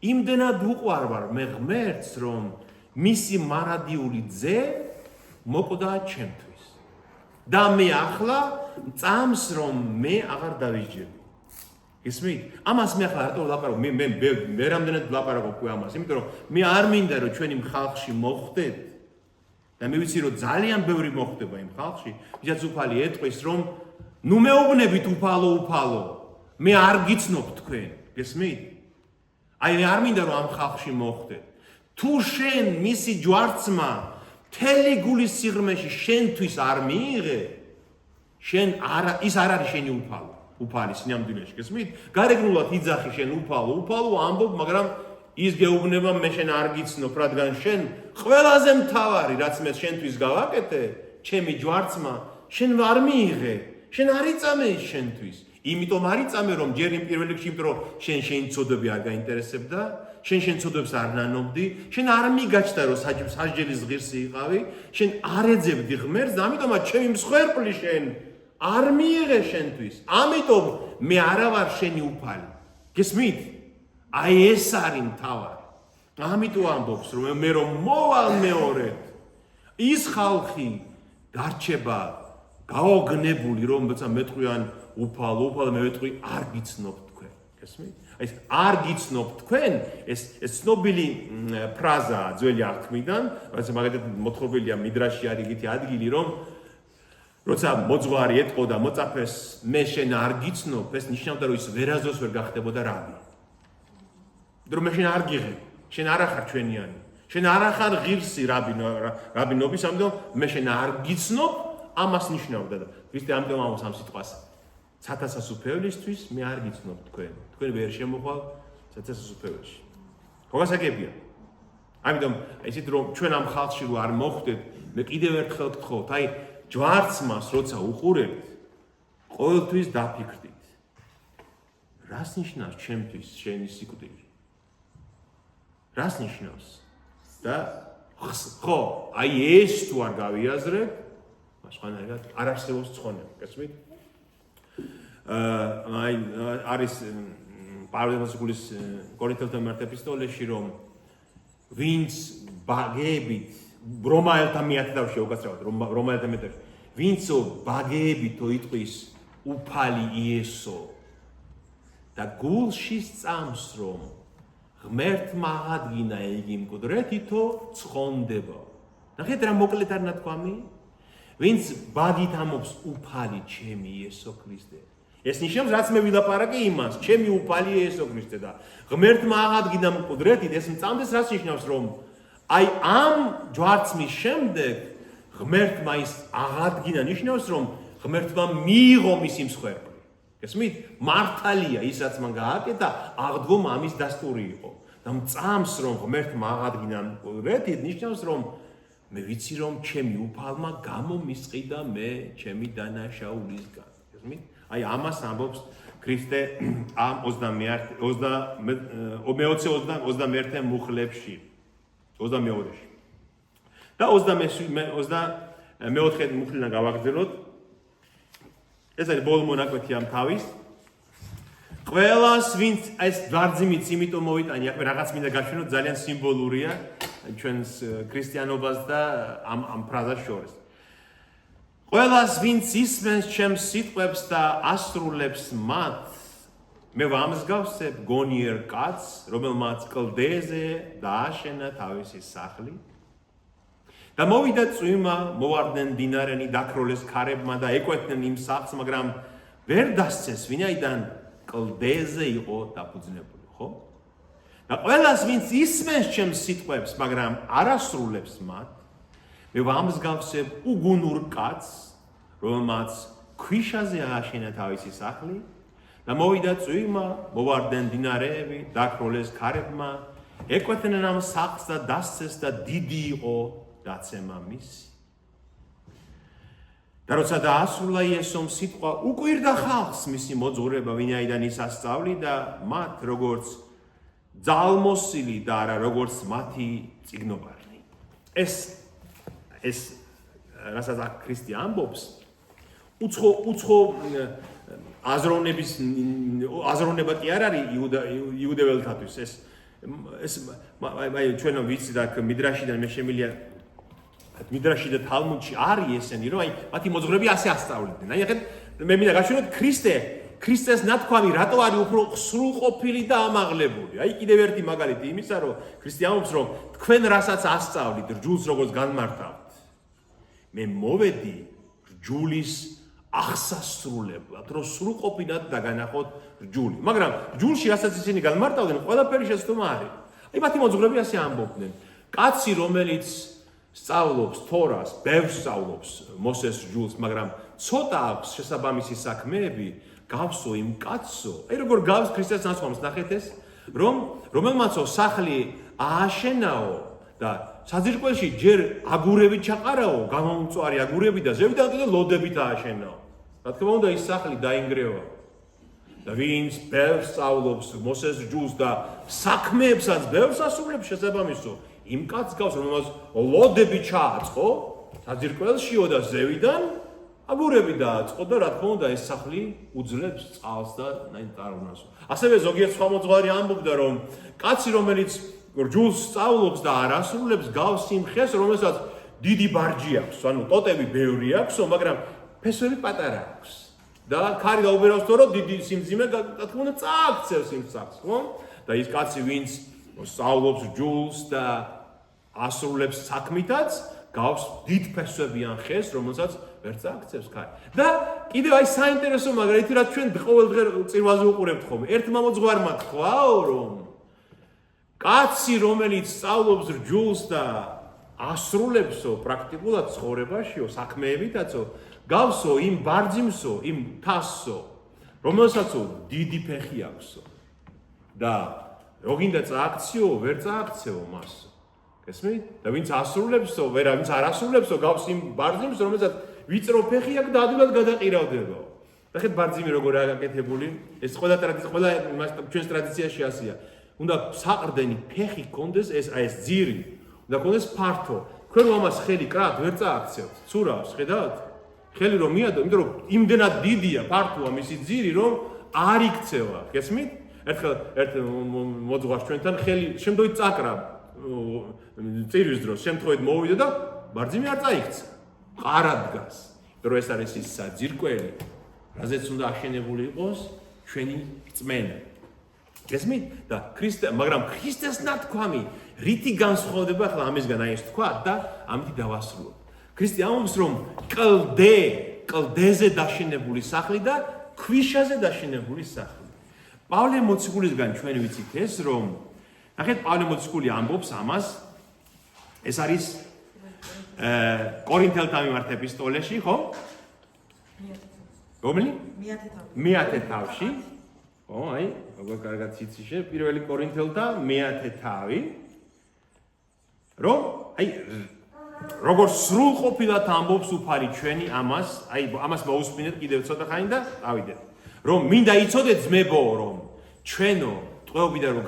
იმდენად უყვარვარ მე ღმერთს რომ მისი მარადიული ძე მოკვდა ჩემთვის და მე ახლა წამს რომ მე აღარ დავისჯები გესმით ამას მე ახლა რატო ვლაპარაკობ მე რამდენად ვლაპარაკობ ამას იმიტომ რომ მე არ მინდა რომ ჩვენი ხალხში მოხვდეთ და მე ვიცი რომ ძალიან ბევრი მოხვდება იმ ხალხში ვისაც უფალი ეტყვის რომ ნუ მეუბნებით უფალო მე არ გიცნობ თქვენ გესმით აი მე არ მინდა რომ ამ ხალხში მოხვდეთ თუ შენ მისი ჯვარცმა მთელი გულის სიღრმეში შენთვის არ მიიღე შენ ის არ არის შენი უფალი სინამდვილეში გესმით გარეგნულად იძახი შენ უფალო ამბობ მაგრამ ის გეუბნება მე შენ არ გიცნობ რადგან შენ ყველაზე მთავარი რაც მე შენთვის გავაკეთე ჩემი ჯვარცმა შენ არ მიიღე შენ არ იწამე ის შენთვის იმიტომ არ იწამე რომ ჯერ იმ პირველ რიგში იმიტომ რომ შენ ცოდვები არ გაინტერესებდა შენ ცოდვებს არ ნანობდი შენ არ მიგაჩნდა რომ სასჯელის ღირსი იყავი შენ არ ეძებდი ღმერთს და ამიტომაც ჩემი მსხვერპლი შენ არ მიიღე შენთვის ამიტომ მე არა ვარ შენი უფალი გესმით აი ეს არის მთავარი ამიტომ ამბობს რომ მე რომ მოვალ მეორედ ის ხალხი დარჩება გაოგნებული რომ როცა მეტყვიან უფალო მე მეტყვი არ გიცნობ თქვენ გესმით აი ეს არ გიცნობ თქვენ ეს ცნობილი ფრაზაა ძველი აღთქმიდან რაც მაგალითად მოთხრობილია მიდრაში არის იგივე ადგილი რომ როცა მოძღვარი ეტყოდა მოწაფეს მე შენ არ გიცნობ ეს ნიშნავდა რომ ის ვერაზოს ვერ გახდებოდა რაბი რომ მე შენ არ გიღებ შენ არ ახარ ჩვენიანი შენ არ ახარ ღირსი რაბინობის ამიტომ მე შენ არ გიცნობ ამას ნიშნავდა და ქრისტე ამიტომ ამას ამ სიტყვას ცათასასუფეველისთვის მე არ გიცნობ თქვენ ვერ შემოხვალ ცათასასუფეველში გასაგებია ამიტომ ისეთ რომ ჩვენ ამ ხალხში რო არ მოხვდეთ მე კიდევ ერთხელ გთხოვთ აი ჯვარცმას როცა უყურებთ ყოველთვის დაფიქრდით რას ნიშნავს ჩემთვის შენი სიკვდილი რას ნიშნავს და ხო აი ეს თუ არ გავიაზრებ სხვანაირად არ არსებობს ცხონება გესმით აი არის პავლეს კორინთელთა ეპისტოლეში რომ ვინც ბაგებით რომაელთა მიათდავში უკაცრავად რომაელთა მეტებში ვინცო ბაგეებითო იტყვის უფალი იესო და გულში სწამს რომ ღმერთმა აღადგინა იგი მკვდრეთითო ცხონდება. ნახეთ რა მოკლედ არ ნათქვამი? ვინც ბაგით ამობს უფალი ჩემი იესო ქრისტე. ეს ნიშნავს რაც მე ვილაპარაკე იმას, ჩემი უფალი იესო ქრისტე და ღმერთმა აღადგინა მკვდრეთით, ეს მწამდეს რაც ნიშნავს რომ აი ამ ჯვარცმის შემდეგ ღმერთმა ის აღადგინა ნიშნავს რომ ღმერთმა მიიღო მისი მსხვერპლი. გესმით? მართალია ისაც მან გააკეთა, აღდგომა ამის დასტური იყო. და მწამს რომ ღმერთმა აღადგინა მკვდრეთით ნიშნავს რომ მე ვიცი რომ ჩემი უფალმა გამომისყიდა მე ჩემი დანაშაულისგან. გესმით? აი ამას ამბობს ქრისტე ამ 21 მუხლებში. 22-ში. და 24 მუხლიდან გავაგრძელოთ. ეს არის ბოლო მონაკვეთი ამ თავის. ყველას ვინც ეს ვარძიმიც იმიტომ მოვიტანი, აქ რაღაც მინდა გაშვენოთ, ძალიან სიმბოლურია ჩვენს ქრისტიანობას და ამ ფრაზას შორის. ყველას ვინც ისმენს ჩემს სიტყვებს და ასრულებს მათ, მე ვამსგავსებ გონიერ კაცს, რომელმაც კლდეზე დააშენა თავისი სახლი. და მოვიდა წვიმა, მოვარდნენ დინარენი, დაქროლეს ქარებმა და ეკვეთნენ იმ სახლს, მაგრამ ვერ დასცეს, ვინაიდან კლდეზე იყო დაფუძნებული, ხო? და ყველას ვინც ისმენს ჩემს სიტყვებს, მაგრამ არ ასრულებს მათ, მე ვამსგავსებ უგუნურ კაცს, რომელმაც ქვიშაზე ააშენა თავისი სახლი და მოვიდა წვიმა, მოვარდნენ დინარები, დაქროლეს ქარებმა, ეკვეთნენ ამ სახლს და დასცეს და დიდი იყო დაცემა მისი. და როცა დაასრულა იესომ სიტყვა, უკვირდა ხალხს მისი მოძღვრება, ვინაიდან ის ასწავლიდა მათ როგორც ძალმოსილი და არა როგორც მათი წიგნობარნი. ეს რასაც აქ ქრისტე ამბობს, უცხო აზროვნება კი არ არის იუდეველთათვის. ეს ჩვენ ვიცით აქ მიდრაშიდან მე შემილია მიდრაში და თალმუდში არის ესენი, რომ აი მათი მოძღვრები ასე ასწავლიდნენ. აი ახლა მე მინდა გაშვენოთ ქრისტეს ნათქვამი რატო არის უფრო სრულყოფილი და ამაღლებული. აი კიდევ ერთი მაგალითი იმისა, რომ ქრისტე ამბობს, რომ თქვენ რასაც ასწავლით, რჯულს როგორც განმართავთ, მე მოვედი რჯულის აღსასრულებლად, რომ სრულყოფილად დაგანახოთ რჯული. მაგრამ რჯულში რასაც ისინი განმარტავდნენ, ყველაფერი შეცდომა არის. აი მათი მოძღვრები ასე ამბობდნენ. კაცი, რომელიც სწავლობს თორას, ბევრს სწავლობს მოსეს რჯულს, მაგრამ ცოტა აქვს შესაბამისი საქმეები, გავსო იმ კაცო. აი როგორ გავს ქრისტეს ნაცვამს, ნახეთ ეს, რომელმაცო სახლი ააშენაო და საძირკველში ჯერ აგურებით ჩაყარაო, გამომწვარი აგურები და ზევიდან კიდე ლოდებით ააშენაო. რა თქმა უნდა ის სახლი დაინგრევა. და ვინც ბევრს სწავლობს მოსეს რჯულს და საქმეებსაც ბევრს ასრულებს შესაბამისო, იმ კაცს გავს, რომელმაც ლოდები ჩააწყო, საძირკველშიო და ზევიდან აგურები დააწყო და რა თქმა უნდა ეს სახლი უძლებს წყალს და ნაინტერნასო. ასევე ზოგიერთ სხვა მოძღვარი ამბობდა, რომ კაცი, რომელიც რჯულს სწავლობს და არ ასრულებს, გავს იმ ხეს, რომელსაც დიდი ბარჯი აქვს, ანუ ტოტები ბევრი აქვსო, მაგრამ ფესვები პატარა აქვს. და ქარი დაუბერავს თორე დიდი სიმძიმე, რა თქმა უნდა წააქცევს იმ სახლს, ხო? და ის კაცი, ვინც სწავლობს რჯულს და ასრულებს საქმითაც, გავს დიდ ფესვებიან ხეს, რომელსაც ვერ წააქცევს ქარი. და კიდევ აი საინტერესო მაგალითი, რაც ჩვენ ყოველდღე წირვაზე უყურებთ ხოლმე. ერთმა მოძღვარმა თქვაო, რომ კაცი, რომელიც სწავლობს რჯულს და ასრულებსო პრაქტიკულად ცხოვრებაშიო, საქმეებითაცო, გავსო იმ ბარძიმსო, იმ თასსო, რომელსაც დიდი ფეხი აქვსო. და რო გინდა წააქციო, ვერ წააქცეო მასო. გესმით? და ვინც ასრულებსო, ვინც არ ასრულებსო, გავს იმ ბარძიმს, რომელსაც ვიწრო ფეხი აქვს და ადვილად გადაყირავდება. ნახეთ ბარძიმი როგორ აკეთებული, ეს ყველა ჩვენს ტრადიციაში ასია. უნდა საყრდენი ფეხი კონდეს, ეს ძირი, უნდა კონდეს ფართო. თქვენ ამას ხელი კრათ ვერ წააქცევთ. ცურავს, ხედავთ? ხელი რომ მიადო, იმიტომ რომ იმდენად დიდია, ფართოა მისი ძირი, რომ არ იქცევა. გესმით? ერთ მოძღვარს ჩვენთან ხელი შემდგომით წაკრა წირვის დროს, შემთხვევით მოვიდა და ბარძიმი არ წაიქცა. ყარად დგას. რომ ეს არის ის საძირკველი, რაზეც უნდა აშენებული იყოს ჩვენი რწმენა. გესმით? და მაგრამ ქრისტეს ნათქვამი რითი განსხვავდება ახლა ამისგან აი ეს თქვა და ამით დავასრულოთ. ქრისტე ამბობს რომ კლდეზე დაშენებული სახლი და ქვიშაზე დაშენებული სახლი. პავლე მოციქულისგან ჩვენ ვიცით ეს რომ ნახეთ პავლე მოციქული ამბობს ამას ეს არის კორინთელთა მიმართ ეპისტოლეში, ხო? რომელი? მეათე თავში. ხო, აი, როგორ კარგად ციციშე, პირველი კორინთელთა მეათე თავი. რომ აი როგორ სრულყოფილად ამბობს უფალი ჩვენი ამას, აი ამას მოусმინეთ კიდევ ცოტა ხანი და ავიდეთ. რომ მინდა იცოდეთ ძმებო, რომ ჩვენო ტყვეობიდან რომ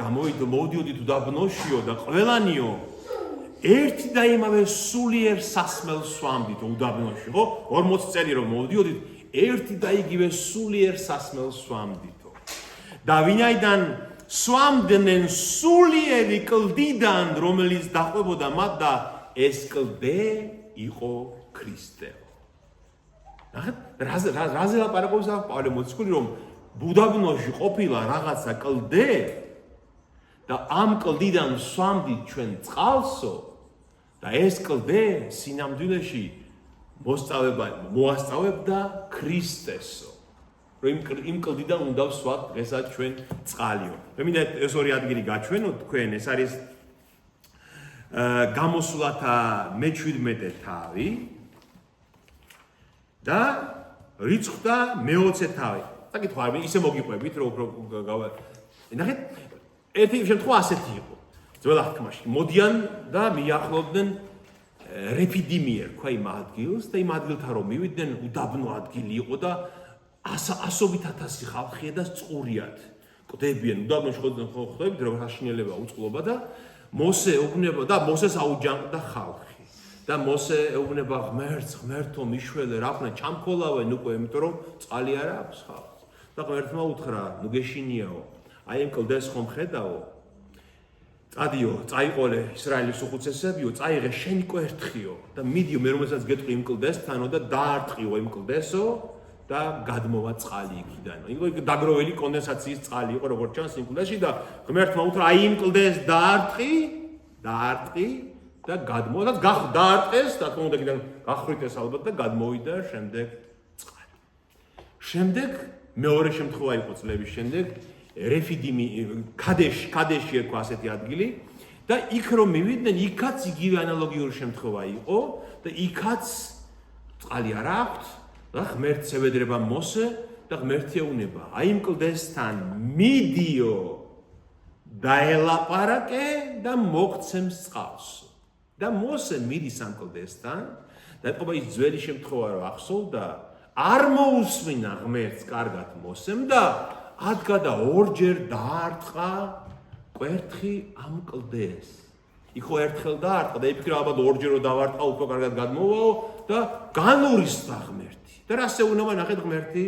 მოვიდიოდით უდაბნოშიო და ყველანიო ერთი და იმავე სულიერ სასმელს სვამდით უდაბნოში, ხო? 40 წელი რომ მოვიდიოდით, ერთი და იგივე სულიერ სასმელს სვამდითო. და ვინაიდან სვამდნენ სულიერი კლდიდან, რომელიც დაყვებოდა მათ და ეს კლდე იყო ქრისტეო. ნახეთ, რაზე ლაპარაკობს პავლე მოციქული, რომ უდაბნოში ყოფილა რაღაცა კლდე და ამ კლდიდან სვამდით ჩვენ წყალსო და ეს კლდე სინამდვილეში მოასწავებდა ქრისტესო. რომ იმ კლდიდან უნდა ვსვათ დღესაც ჩვენ წყალიო. მე მინდა ეს ორი ადგილი გაჩვენოთ თქვენ, ეს არის გამოსვლათა მე-17 თავი და რიცხვთა მე-20 თავი. საკითხი არ ისე მოგიყვებით, რომ უფრო ნახეთ, ერთი შემთხვევა ასეთი იყო. ძველ აღთქმაში მოდიან და მიახლოვდნენ რეფიდიმიერ, თქვა იმ ადგილს და იმ ადგილთან რომ მივიდნენ, უდაბნო ადგილი იყო და ასობით ათასი ხალხია და წყურიათ. კვდებიან უდაბნოში ხვდებით, რომ საშინელება უწყლობა და მოსე ეუბნება და მოსეს აუჯანყდა ხალხი. და მოსე ეუბნება ღმერთო მიშველე, რა ხნა ჩამქოლავენ უკვე, იმიტომ რომ წყალი არ აქვს ხალხს. და ღმერთმა უთხრა, ნუ გეშინიაო, აი ამ კლდეს ხომ ხედავო? წადიო, წაიყოლე ისრაელის უხუცესებიო, წაიღე შენი კვერთხიო და მიდიო მე რომელსაც გეტყვი იმ კლდესთანო და დაარტყიო იმ კლდესო და გადმოვა წყალი იქიდან. იყო დაგროველი კონდენსაციის წყალი იყო როგორც ჩანს იმ კლდეში და ღმერთმა უთხრა აი იმ კლდეს დაარტყი და გადმოვა და დაარტყეს და თქო უნდა კიდე გახვრიტეს ალბათ და გადმოვიდა შემდეგ წყალი. შემდეგ მეორე შემთხვევა იყო წლების შემდეგ რეფიდიმი კადეში ერქვა ასეთი ადგილი და იქ რომ მივიდნენ, იქაც იგივე ანალოგიური შემთხვევა იყო და იქაც წყალი არ აქვს და ღმერთს ევედრება მოსე და ღმერთი ეუბნება, აი იმ კლდესთან მიდიო დაელაპარაკე და მოგცემს წყალს. და მოსე მიდის ამ კლდესთან და ეთყობა ის ძველი შემთხვევა რომ ახსოვდა, არ მოусმინა ღმერთს კარგად მოსემ და ადგა და ორჯერ დაარტყა კვერთხი ამ კლდეს. იქო ერთხელ დაარტყა და იფიქრა ალბათ ორჯერ რომ დავარტყა უფრო კარგად გადმოვაო და განურისდა ღმერთი. და რას ეუბნება ნახეთ ღმერთი?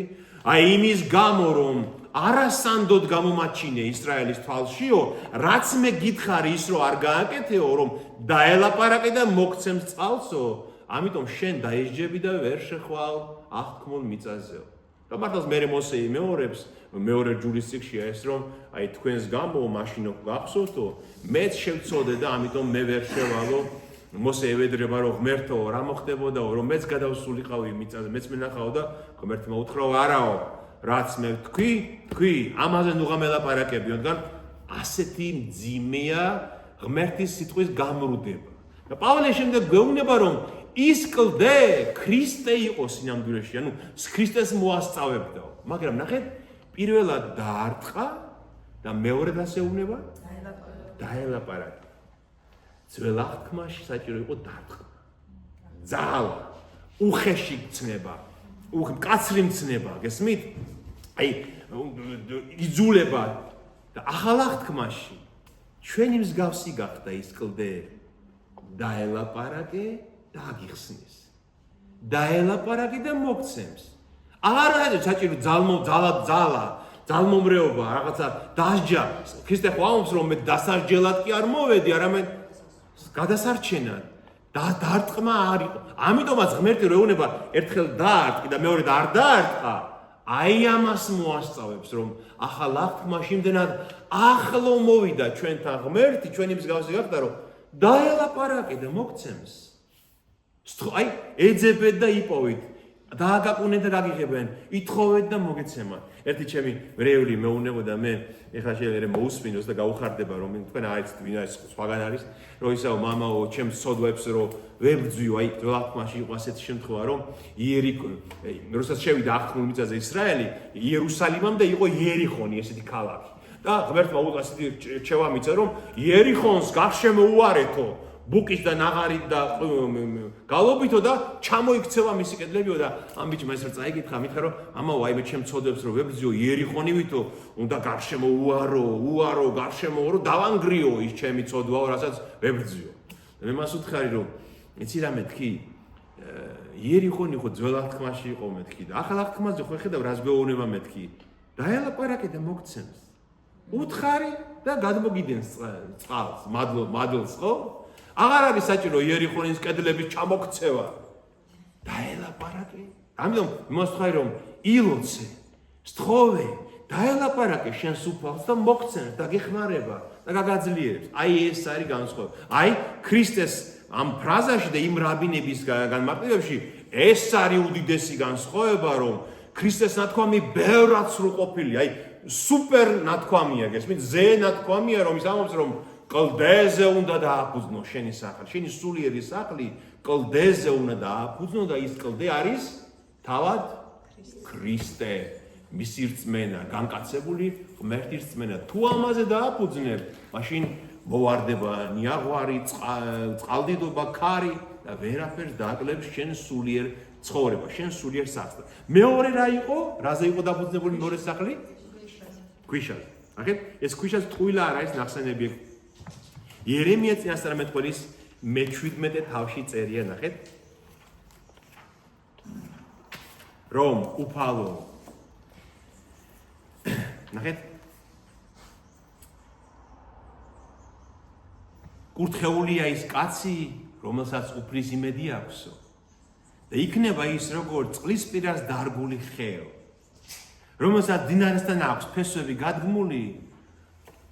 აი იმის გამო რომ არასანდოდ გამომაჩინე ისრაელის თვალშიო, რაც მე გითხარი ის რომ არ გააკეთეო, რომ დაელაპარაკე და მოგცემ წყალსო, ამიტომ შენ დაესჯები და ვერ შეხვალ აღთქმულ მიწაზეო. და მართლაც მე მოსე იმეორებს, მეორე ჯურის წიგშია ეს რომ აი თქვენს გამო მაშინ გახსოვთო, მეც შევწოდე და ამიტომ მე ვერ შევალო. მოსე ევედრება რომ ღმერთო რა მოხდებოდა, რომ მეც გადავსულიყავი მიწაზე, მეც მენახავ და ღმერთმა უთხრა არაო, რაც მე თქვი, ამაზე ნუ გამელაპარაკები, მაგრამ ასეთი მძიმეა ღმერთის სიტყვის გამრუდება. და პავლე შემდეგ გვეუბნება რომ ის კლდე ქრისტე იყო სინამდვილეში, ანუ ქრისტეს მოასწავებდაო. მაგრამ ნახეთ, პირველად დაარტყა და მეორედ ასე ეუბნება დაელაპარაკა. ძველ აღთქმაში საჭირო იყო დარტყმა. ძალა, უხეში ცნება, მკაცრი მცნება, გესმით? აი, იძულება და ახალ აღთქმაში ჩვენი მსგავსი გახდა ის კლდე. დაელაპარაკე და აგიხსნის. დაელაპარაკე და მოგცემს. აღარ არის საჭირო ძალმომრეობა, რაღაცა დასჯა. ქრისტე ხო ამბობს რომ მე დასარჯელად კი არ მოვედი, არამედ გადასარჩენად. დარტყმა არ იყო. ამიტომაც ღმერთი რო ეუბნება ერთხელ დაარტყი და მეორედ არ დაარტყა, აი ამას მოასწავებს, რომ ახალ აღთქმაში იმდენად ახლო მოვიდა ჩვენთან ღმერთი, ჩვენი მსგავსი გახდა, რომ დაელაპარაკე და მოგცემს. აი, ეძებეთ და იპოვით. დააგაკუნეთ და გაგიღებენ, ითხოვეთ და მოგეცემათ. ერთი ჩემი მრევლი მეუნებოდა მე, ეხლა შეიძლება მოусმინოს და გაუხარდება, რომ თქვენ აიცით ვინ არის სხვაგან არის, რომ ისაო მამაო, ჩემს სოდვებს რომ ვებძვიო, აი, ძველთმაში იყო ასეთი შემთხვევა, რომ როდესაც შევიდა აღთქმულ მიწაზე ისრაელი, იერუსალიმამდე იყო იერიხონი, ესეთი ქალაქი. და ღმერთმა ასეთი რჩევა მისცა, რომ იერიხონს გარშემო უარეთო. ბუკის და ნაღარით და გალობითო და ჩამოიქცევა მისი კედლებიო და ამ ბიჭმა ეს რა წაიკითხა, მითხრა რომ ამაო აი მე ჩემ ცოდებს რომ ვებძიო იერიხონივითო, უნდა გარშემო უარო, გარშემო რომ დავანგრიო ის ჩემი ცოდვაო, რასაც ვებძიო. მე მას ვთხარი რომ იცი რა მეთქი? იერიხონი ხო ძველ აღთქმაში იყო მეთქი და ახალ აღთქმაზე ხო ხედავ რას გვეუბნება მეთქი? დაელაპარაკე და მოგცემს. უთხარი და გადმოგიდენს წყალს, მადლს ხო? აღარ არის საჭირო იერიხონის კედლების ჩამოქცევა. დაელაპარაკე. ამიტომ მოსთხოვი რომ ილოცე, სთხოვე, დაელაპარაკე შენს უფალს და მოგცემს და გეხმარება და გაგაძლიერებს. აი ეს არის განსხვავება. აი ქრისტეს ამ ფრაზაში და იმ რაბინების განმარტებებში ეს არის უდიდესი განსხვავება, რომ ქრისტეს ნათქვამი ბევრად სრულყოფილი, აი სუპერ ნათქვამია, გესმით? ზე ნათქვამია, რომ ის ამბობს, რომ კლდეზე უნდა დააფუძნო შენი სახლი, შენი სულიერი სახლი კლდეზე უნდა დააფუძნო და ის კლდე არის თავად ქრისტე, მისი რწმენა, განკაცებული ღმერთის რწმენა. თუ ამაზე დააფუძნებ, მაშინ მოვარდება ნიაღვარი, წყალდიდობა, ქარი და ვერაფერს დააკლებს შენ სულიერ ცხოვრება, შენ სულიერ სახლს. მეორე რა იყო? რაზე იყო დაფუძნებული მეორე სახლი? ქვიშაზე. ნახეთ, ეს ქვიშას ტყუილა არ არის ნახსენები. იერემია წინასწარმეტყველის მე-17 თავში წერია, ნახეთ. რომ უფალო. ნახეთ. კურთხეულია ის კაცი, რომელსაც უფლის იმედი აქვსო. და იქნება ის როგორც წყლის პირას დარგული ხეო, რომელსაც დინარესთან აქვს ფესვები გადგმული,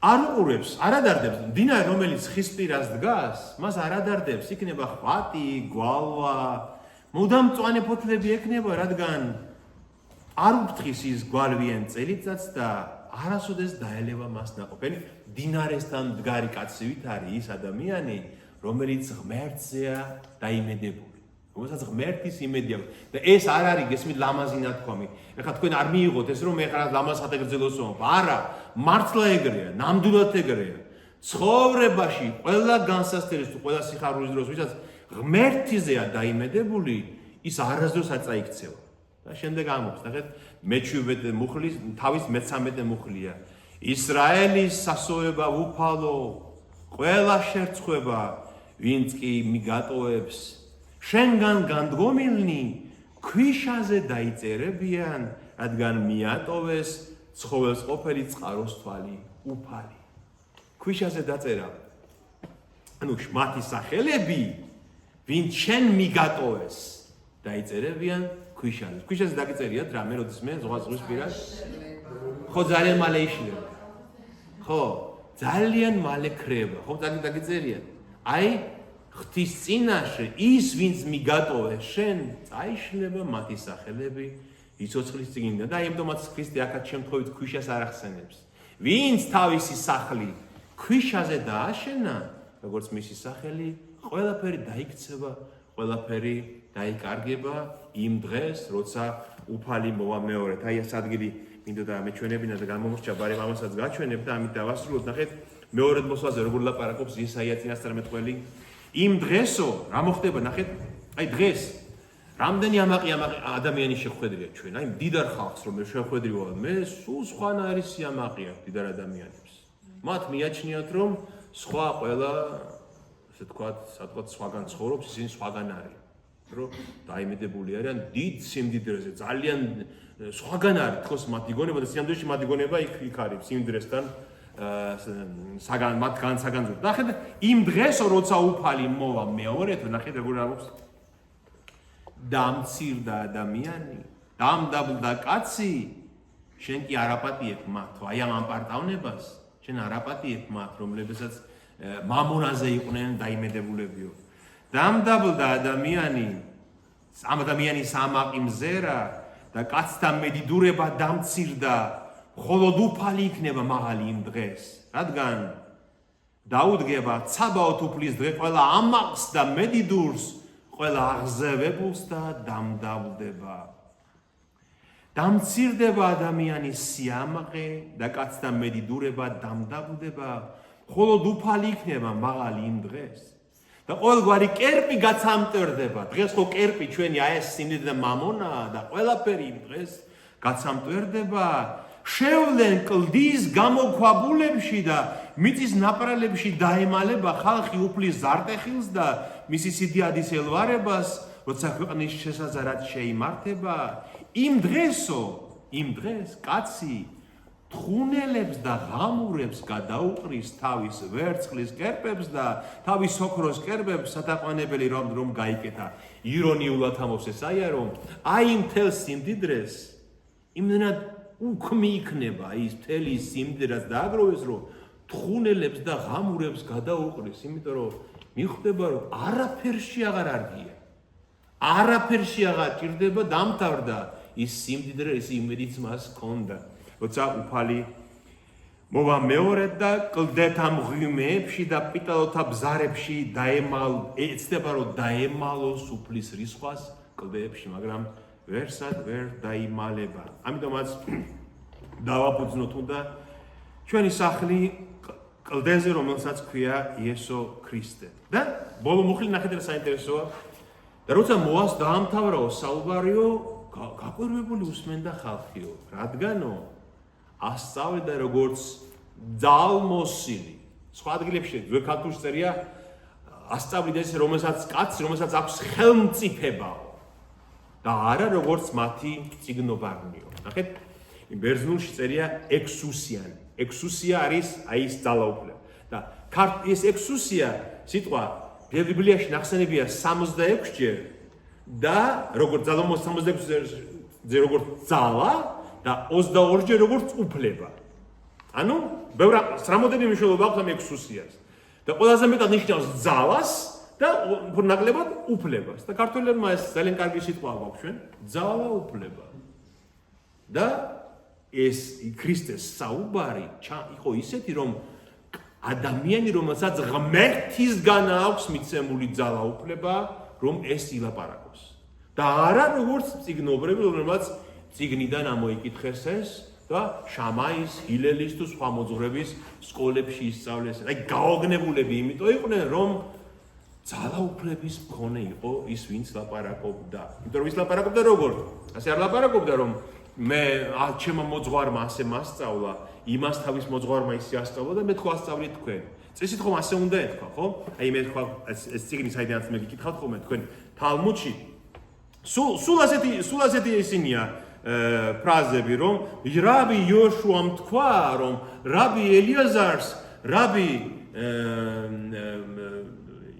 არ უყურებს, არ ადარდებს. დინარე, რომელიც ხის პირას დგას, მას არ ადარდებს, იქნება ხვატი, გვალვა, მუდამ მწვანე ფოთლები ექნება, რადგან არ უფრთხის ის გვალვიან წელიწადს და არასოდეს დაელევა მას ნაყოფი. დინარესთან მდგარი კაცივით არის ის ადამიანი, რომელიც ღმერთზეა დაიმედებული. რომელსაც ღმერთის იმედი აქვს. და ეს არ არის გესმით ლამაზი ნათქვამი. ეხლა თქვენ არ მიიღოთ ეს რომ ეხლა ლამაზ სათეგრძელოსო. არა, მართლა ეგრეა, ნამდვილად ეგრეა. ცხოვრებაში ყველა განსასწრების თუ ყველა სიხარულის დროს, ვისაც ღმერთიზეა დაიმედებული, ის არასდროს არ წაიქცევა. და შემდეგ ამბობს, ნახეთ, მე-17 მუხლის, თავის მე-13 მუხლია. ისრაელის სასოება უფალო, ყველა შერცხვება, ვინც კი მიგატოვებს შენგან განდგომილნი ქვიშაზე დაიწერებიან, რადგან მიატოვეს ცხოველს ყოფილი წყაროს თვალი უფალი. ქვიშაზე დაწერა. ანუ მათი სახელები, ვინც შენ მიგატოვეს, დაიწერებიან ქვიშაზე. ქვიშაზე დაგიწერიათ რამე, როდის მე ზღვაწვის პირას? ხო, ძალიან მალე იშლება. ხო, ძალიან მალე ქრება. ხო, დაგიწერიათ. აი ღვთის წინაშე ის ვინც მიგატოვეს შენ წაიშლება მათი სახელები იცოცხლის წიგნიდან და იმდომაც ქრისტე აქაც შემთხვევით ქვიშას არ ახსენებს. ვინც თავისი სახლი ქვიშაზე დააშენა, როგორც მისი სახელი, ყველაფერი დაიქცევა, ყველაფერი დაიკარგება იმ დღეს, როცა უფალი მოვა მეორედ. აი ეს ადგილი მინდოდა მეჩვენებინა და გამომრჩა, ბარემ ამასაც გაჩვენებ და ამით დავასრულოთ. ნახეთ, მეორედ მოსვლაზე როგორ ლაპარაკობს იესაია წინასწარმეტყველი. იმ დღესო, რა მოხდება, ნახეთ, აი დღეს რამდენი ამაყი ადამიანი შეხვედრია ჩვენ, აი მდიდარ ხალხს რომ შეხვედრივა, მე სულ სხვანაირი სიამაყი აქვს მდიდარ ადამიანებს. მათ მიაჩნიათ რომ სხვა ყველა, ასე თქვათ, სადღაც სხვაგან ცხოვრობს, ისინი სხვაგან არიან. რომ დაიმედებული არიან დიდ სიმდიდრეზე, ძალიან სხვაგან არის, თქოს მათი გონება და სიამდვილეში მათი გონება იქ არის სიმდიდრესთან მათ განსაგანძურებად. ნახეთ, იმ დღესო როცა უფალი მოვა მეორეთო, ნახეთ როგორ არის. დამცირდა ადამიანი, დამდაბლდა კაცი, შენ კი არაპატიებ მათ, აი ამ ამპარტავნებას, შენ არაპატიებ მათ, რომლებსაც მამონაზე იყვნენ დაიმედებულებიო. დამდაბლდა ადამიანი, ამ ადამიანის ამაყი მზერა და კაცთა მედიდურება დამცირდა, მხოლოდ უფალი იქნება მაღალი იმ დღეს, რადგან დაუდგება ცაბაოთ უფლის დღე ყველა ამაყს და მედიდურს, ყველა აღზევებულს და დამდაბლდება. დამცირდება ადამიანის სიამაყე და კაცთა მედიდურება დამდაბლდება, მხოლოდ უფალი იქნება მაღალი იმ დღეს. და ყოველგვარი კერპი გაცამტვერდება. დღეს ხო კერპი ჩვენი ეს სიმდიდრე და მამონაა და ყველაფერი იმ დღეს გაცამტვერდება. შევლენ კლდის გამოქვაბულებში და მიწის ნაპრალებში დაემალება ხალხი უფლის ზარტეხილს და მისი სიდიადის ელვარებას, როცა ქვეყნის შესაძარად შეიმართება. იმ დღეს კაცი თხუნელებს და ღამურებს გადაუყრის თავის ვერცხლის კერპებს და თავის ოქროს კერპებს სათაყვანებელი რომ გაიკეთა. ირონიულად ამბობს ესაია, რომ აი მთელ სიმდიდრეს იმდენად უქმი იქნება ის მთელი სიმდიდრეც დააგროვეს, რომ თხუნელებს და ღამურებს გადაუყრის, იმიტომ რომ მიხვდება, რომ არაფერში აღარ არგია. არაფერში აღარ ჭირდება, დამთავრდა ის სიმდიდრე, ის იმედიც მას ჰქონდა. როცა უფალი მოვა მეორედ და კლდეთა მღვიმეებში და პიტალოთა ბზარებში ეცდება, რომ დაემალოს უფლის რისხვას კლდეებში, მაგრამ ვერსად ვერ დაიმალება. ამიტომაც დავაფუძნოთ უნდა ჩვენი სახლი კლდეზე, რომელსაც ქვია იესო ქრისტე. და ბოლო მუხლი ნახეთ რა საინტერესოა. და როცა მოას დაამთავრაო საუბარიო, გაკვირვებული უსმენდა ხალხიო, რადგანო ასწავლიდა როგორც ძალმოსილი. სხვა ადგილებში ძვირქართულში წერია ასწავლიდა ეს რომელსაც აქვს ხელმწიფებაო და არა როგორც მათი წიგნობარნიო. ნახეთ, იმ ბერძნულში წერია ექსუსიანი. ექსუსია არის აი ეს ძალაუფლება. და ეს ექსუსია სიტყვა ბიბლიაში ნახსენებია 66-ჯერ და როგორც ძალამოს 66-ჯერ როგორც ძალა და 22-ჯერ როგორც უფლება. ანუ ბევრი რამოდენიმე მნიშვნელობა აქვს ამ ექსუსიას. და ყველაზე მეტად ნიშნავს ძალას და ნაკლებად უფლებას. და ქართველებმა ეს ძალიან კარგი სიტყვა აქვს ჩვენ, ძალა უფლება. და ეს ქრისტეს საუბარი იყო ისეთი, რომ ადამიანი, რომელსაც ღმერთისგან აქვს მიცემული ძალა უფლება, რომ ეს ილაპარაკოს. და არა როგორც წიგნობრები, რომელსაც წიგნიდან ამოიკითხეს ეს და შამაის, ჰილელის თუ სხვა მოძღვრების სკოლებში ისწავლეს. აი გაოგნებულები იმიტომ იყვნენ, რომ ძალაუფლების მქონე იყო ის, ვინც ლაპარაკობდა. იმიტომ რომ ის ლაპარაკობდა როგორ? ასე არ ლაპარაკობდა, რომ მე ჩემო მოძღვარმა ასე მასწავლა, იმას თავის მოძღვარმა ისე ასწავლა და მე თქვა ასწავლეთ თქვენ. წესით ხომ ასე უნდა ეთქვა, ხო? აი მე თქვა ეს წიგნი საიდანაც მე გიკითხავთ ხოლმე თქვენ თალმუდში. სულ ასეთი ისინია ფრაზები, რომ რაბი იოშუამ თქვა, რომ რაბი ელიაზარს, რაბი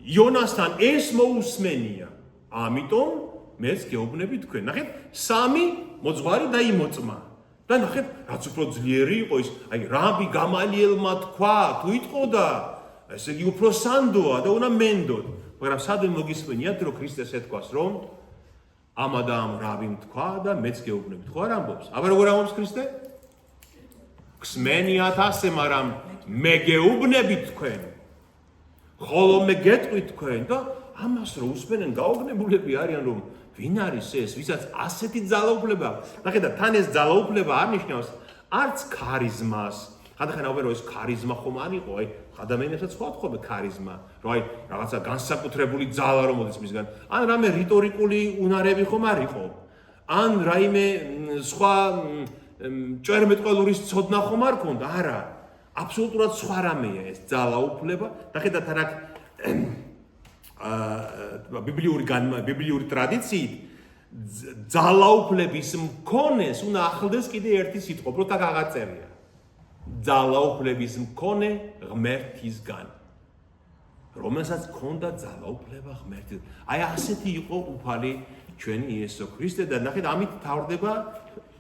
იონასთან ეს მოусმენია. ამიტომ მეც გეუბნები თქვენ. ნახეთ, სამი მოძღვარი და იმოწმა. და ნახეთ, რაც უფრო ძლიერი იყო ის, აი რაბი გამალიელმა თქვა, თუ იტყოდა, ესე იგი უფრო სანდოა და უნდა მენდოდ. მაგრამ სადმე მოგისმენიათ, რომ ქრისტეს ეთქვას, რომ ამა და ამ რაბიმ თქვა და მეც გეუბნებით. ხო არ ამბობს? აბა როგორ ამბობს ქრისტე? გსმენიათ ასე, მაგრამ მე გეუბნებით თქვენ. ხოლო მე გეტყვით თქვენ და ამას რო უსმენენ გაოგნებულები არიან, რომ ვინ არის ეს, ვისაც ასეთი ძალაუფლება აქვს. ნახეთ, თან ეს ძალაუფლება არ ნიშნავს არც ქარიზმას. ხანდახან აუვერო ეს ქარიზმა ხომ არ იყო, აი ადამიანებსაც ხო ათხოვე ქარიზმა, რომ აი რაღაცა განსაკუთრებული ძალა რომ მოდის მისგან. ან რამე რიტორიკული უნარები ხომ არ იყო. ან რაიმე სხვა ჭერმეტყველურის ცოდნა ხომ არ ქონდა, არა. აბსოლუტურად სხვა რამეა ეს ძალაუფლება. ნახეთ, თან აქ ბიბლიური ტრადიციით ძალაუფლების მქონეს უნდა ახლდეს კიდე ერთი სიტყვა, უბრალოდ აღაწერია. ძალაუფლების მქონე ღმერთისგან. რომელსაც ჰქონდა ძალაუფლება ღმერთის. აი ასეთი იყო უფალი ჩვენი იესო ქრისტე და ნახეთ ამით თავდება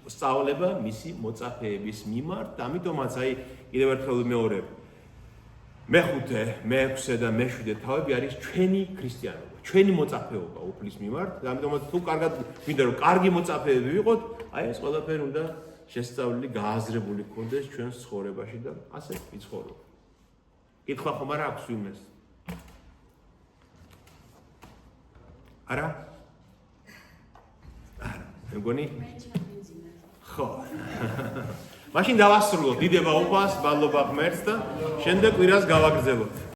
სწავლება მისი მოწაფეების მიმართ. ამიტომაც აი კიდევ ერთხელ ვიმეორებ. მეხუთე, მეექვსე და მეშვიდე თავები არის ჩვენი ქრისტიანობა, ჩვენი მოწაფეობა უფლის მიმართ. ამიტომაც თუ კარგად მინდა რომ კარგი მოწაფეები ვიყოთ, აი ეს ყველაფერი უნდა შესწავლილი, გააზრებული გქონდეს ჩვენს ცხოვრებაში და ასე ვიცხოვროთ. კითხვა ხომ არა აქვს ვინმეს? არა? არა, მეგონი? ხო. მაშინ დავასრულოთ დიდება უფალს, მადლობა ღმერთს და შემდეგ კვირას გავაგრძელოთ.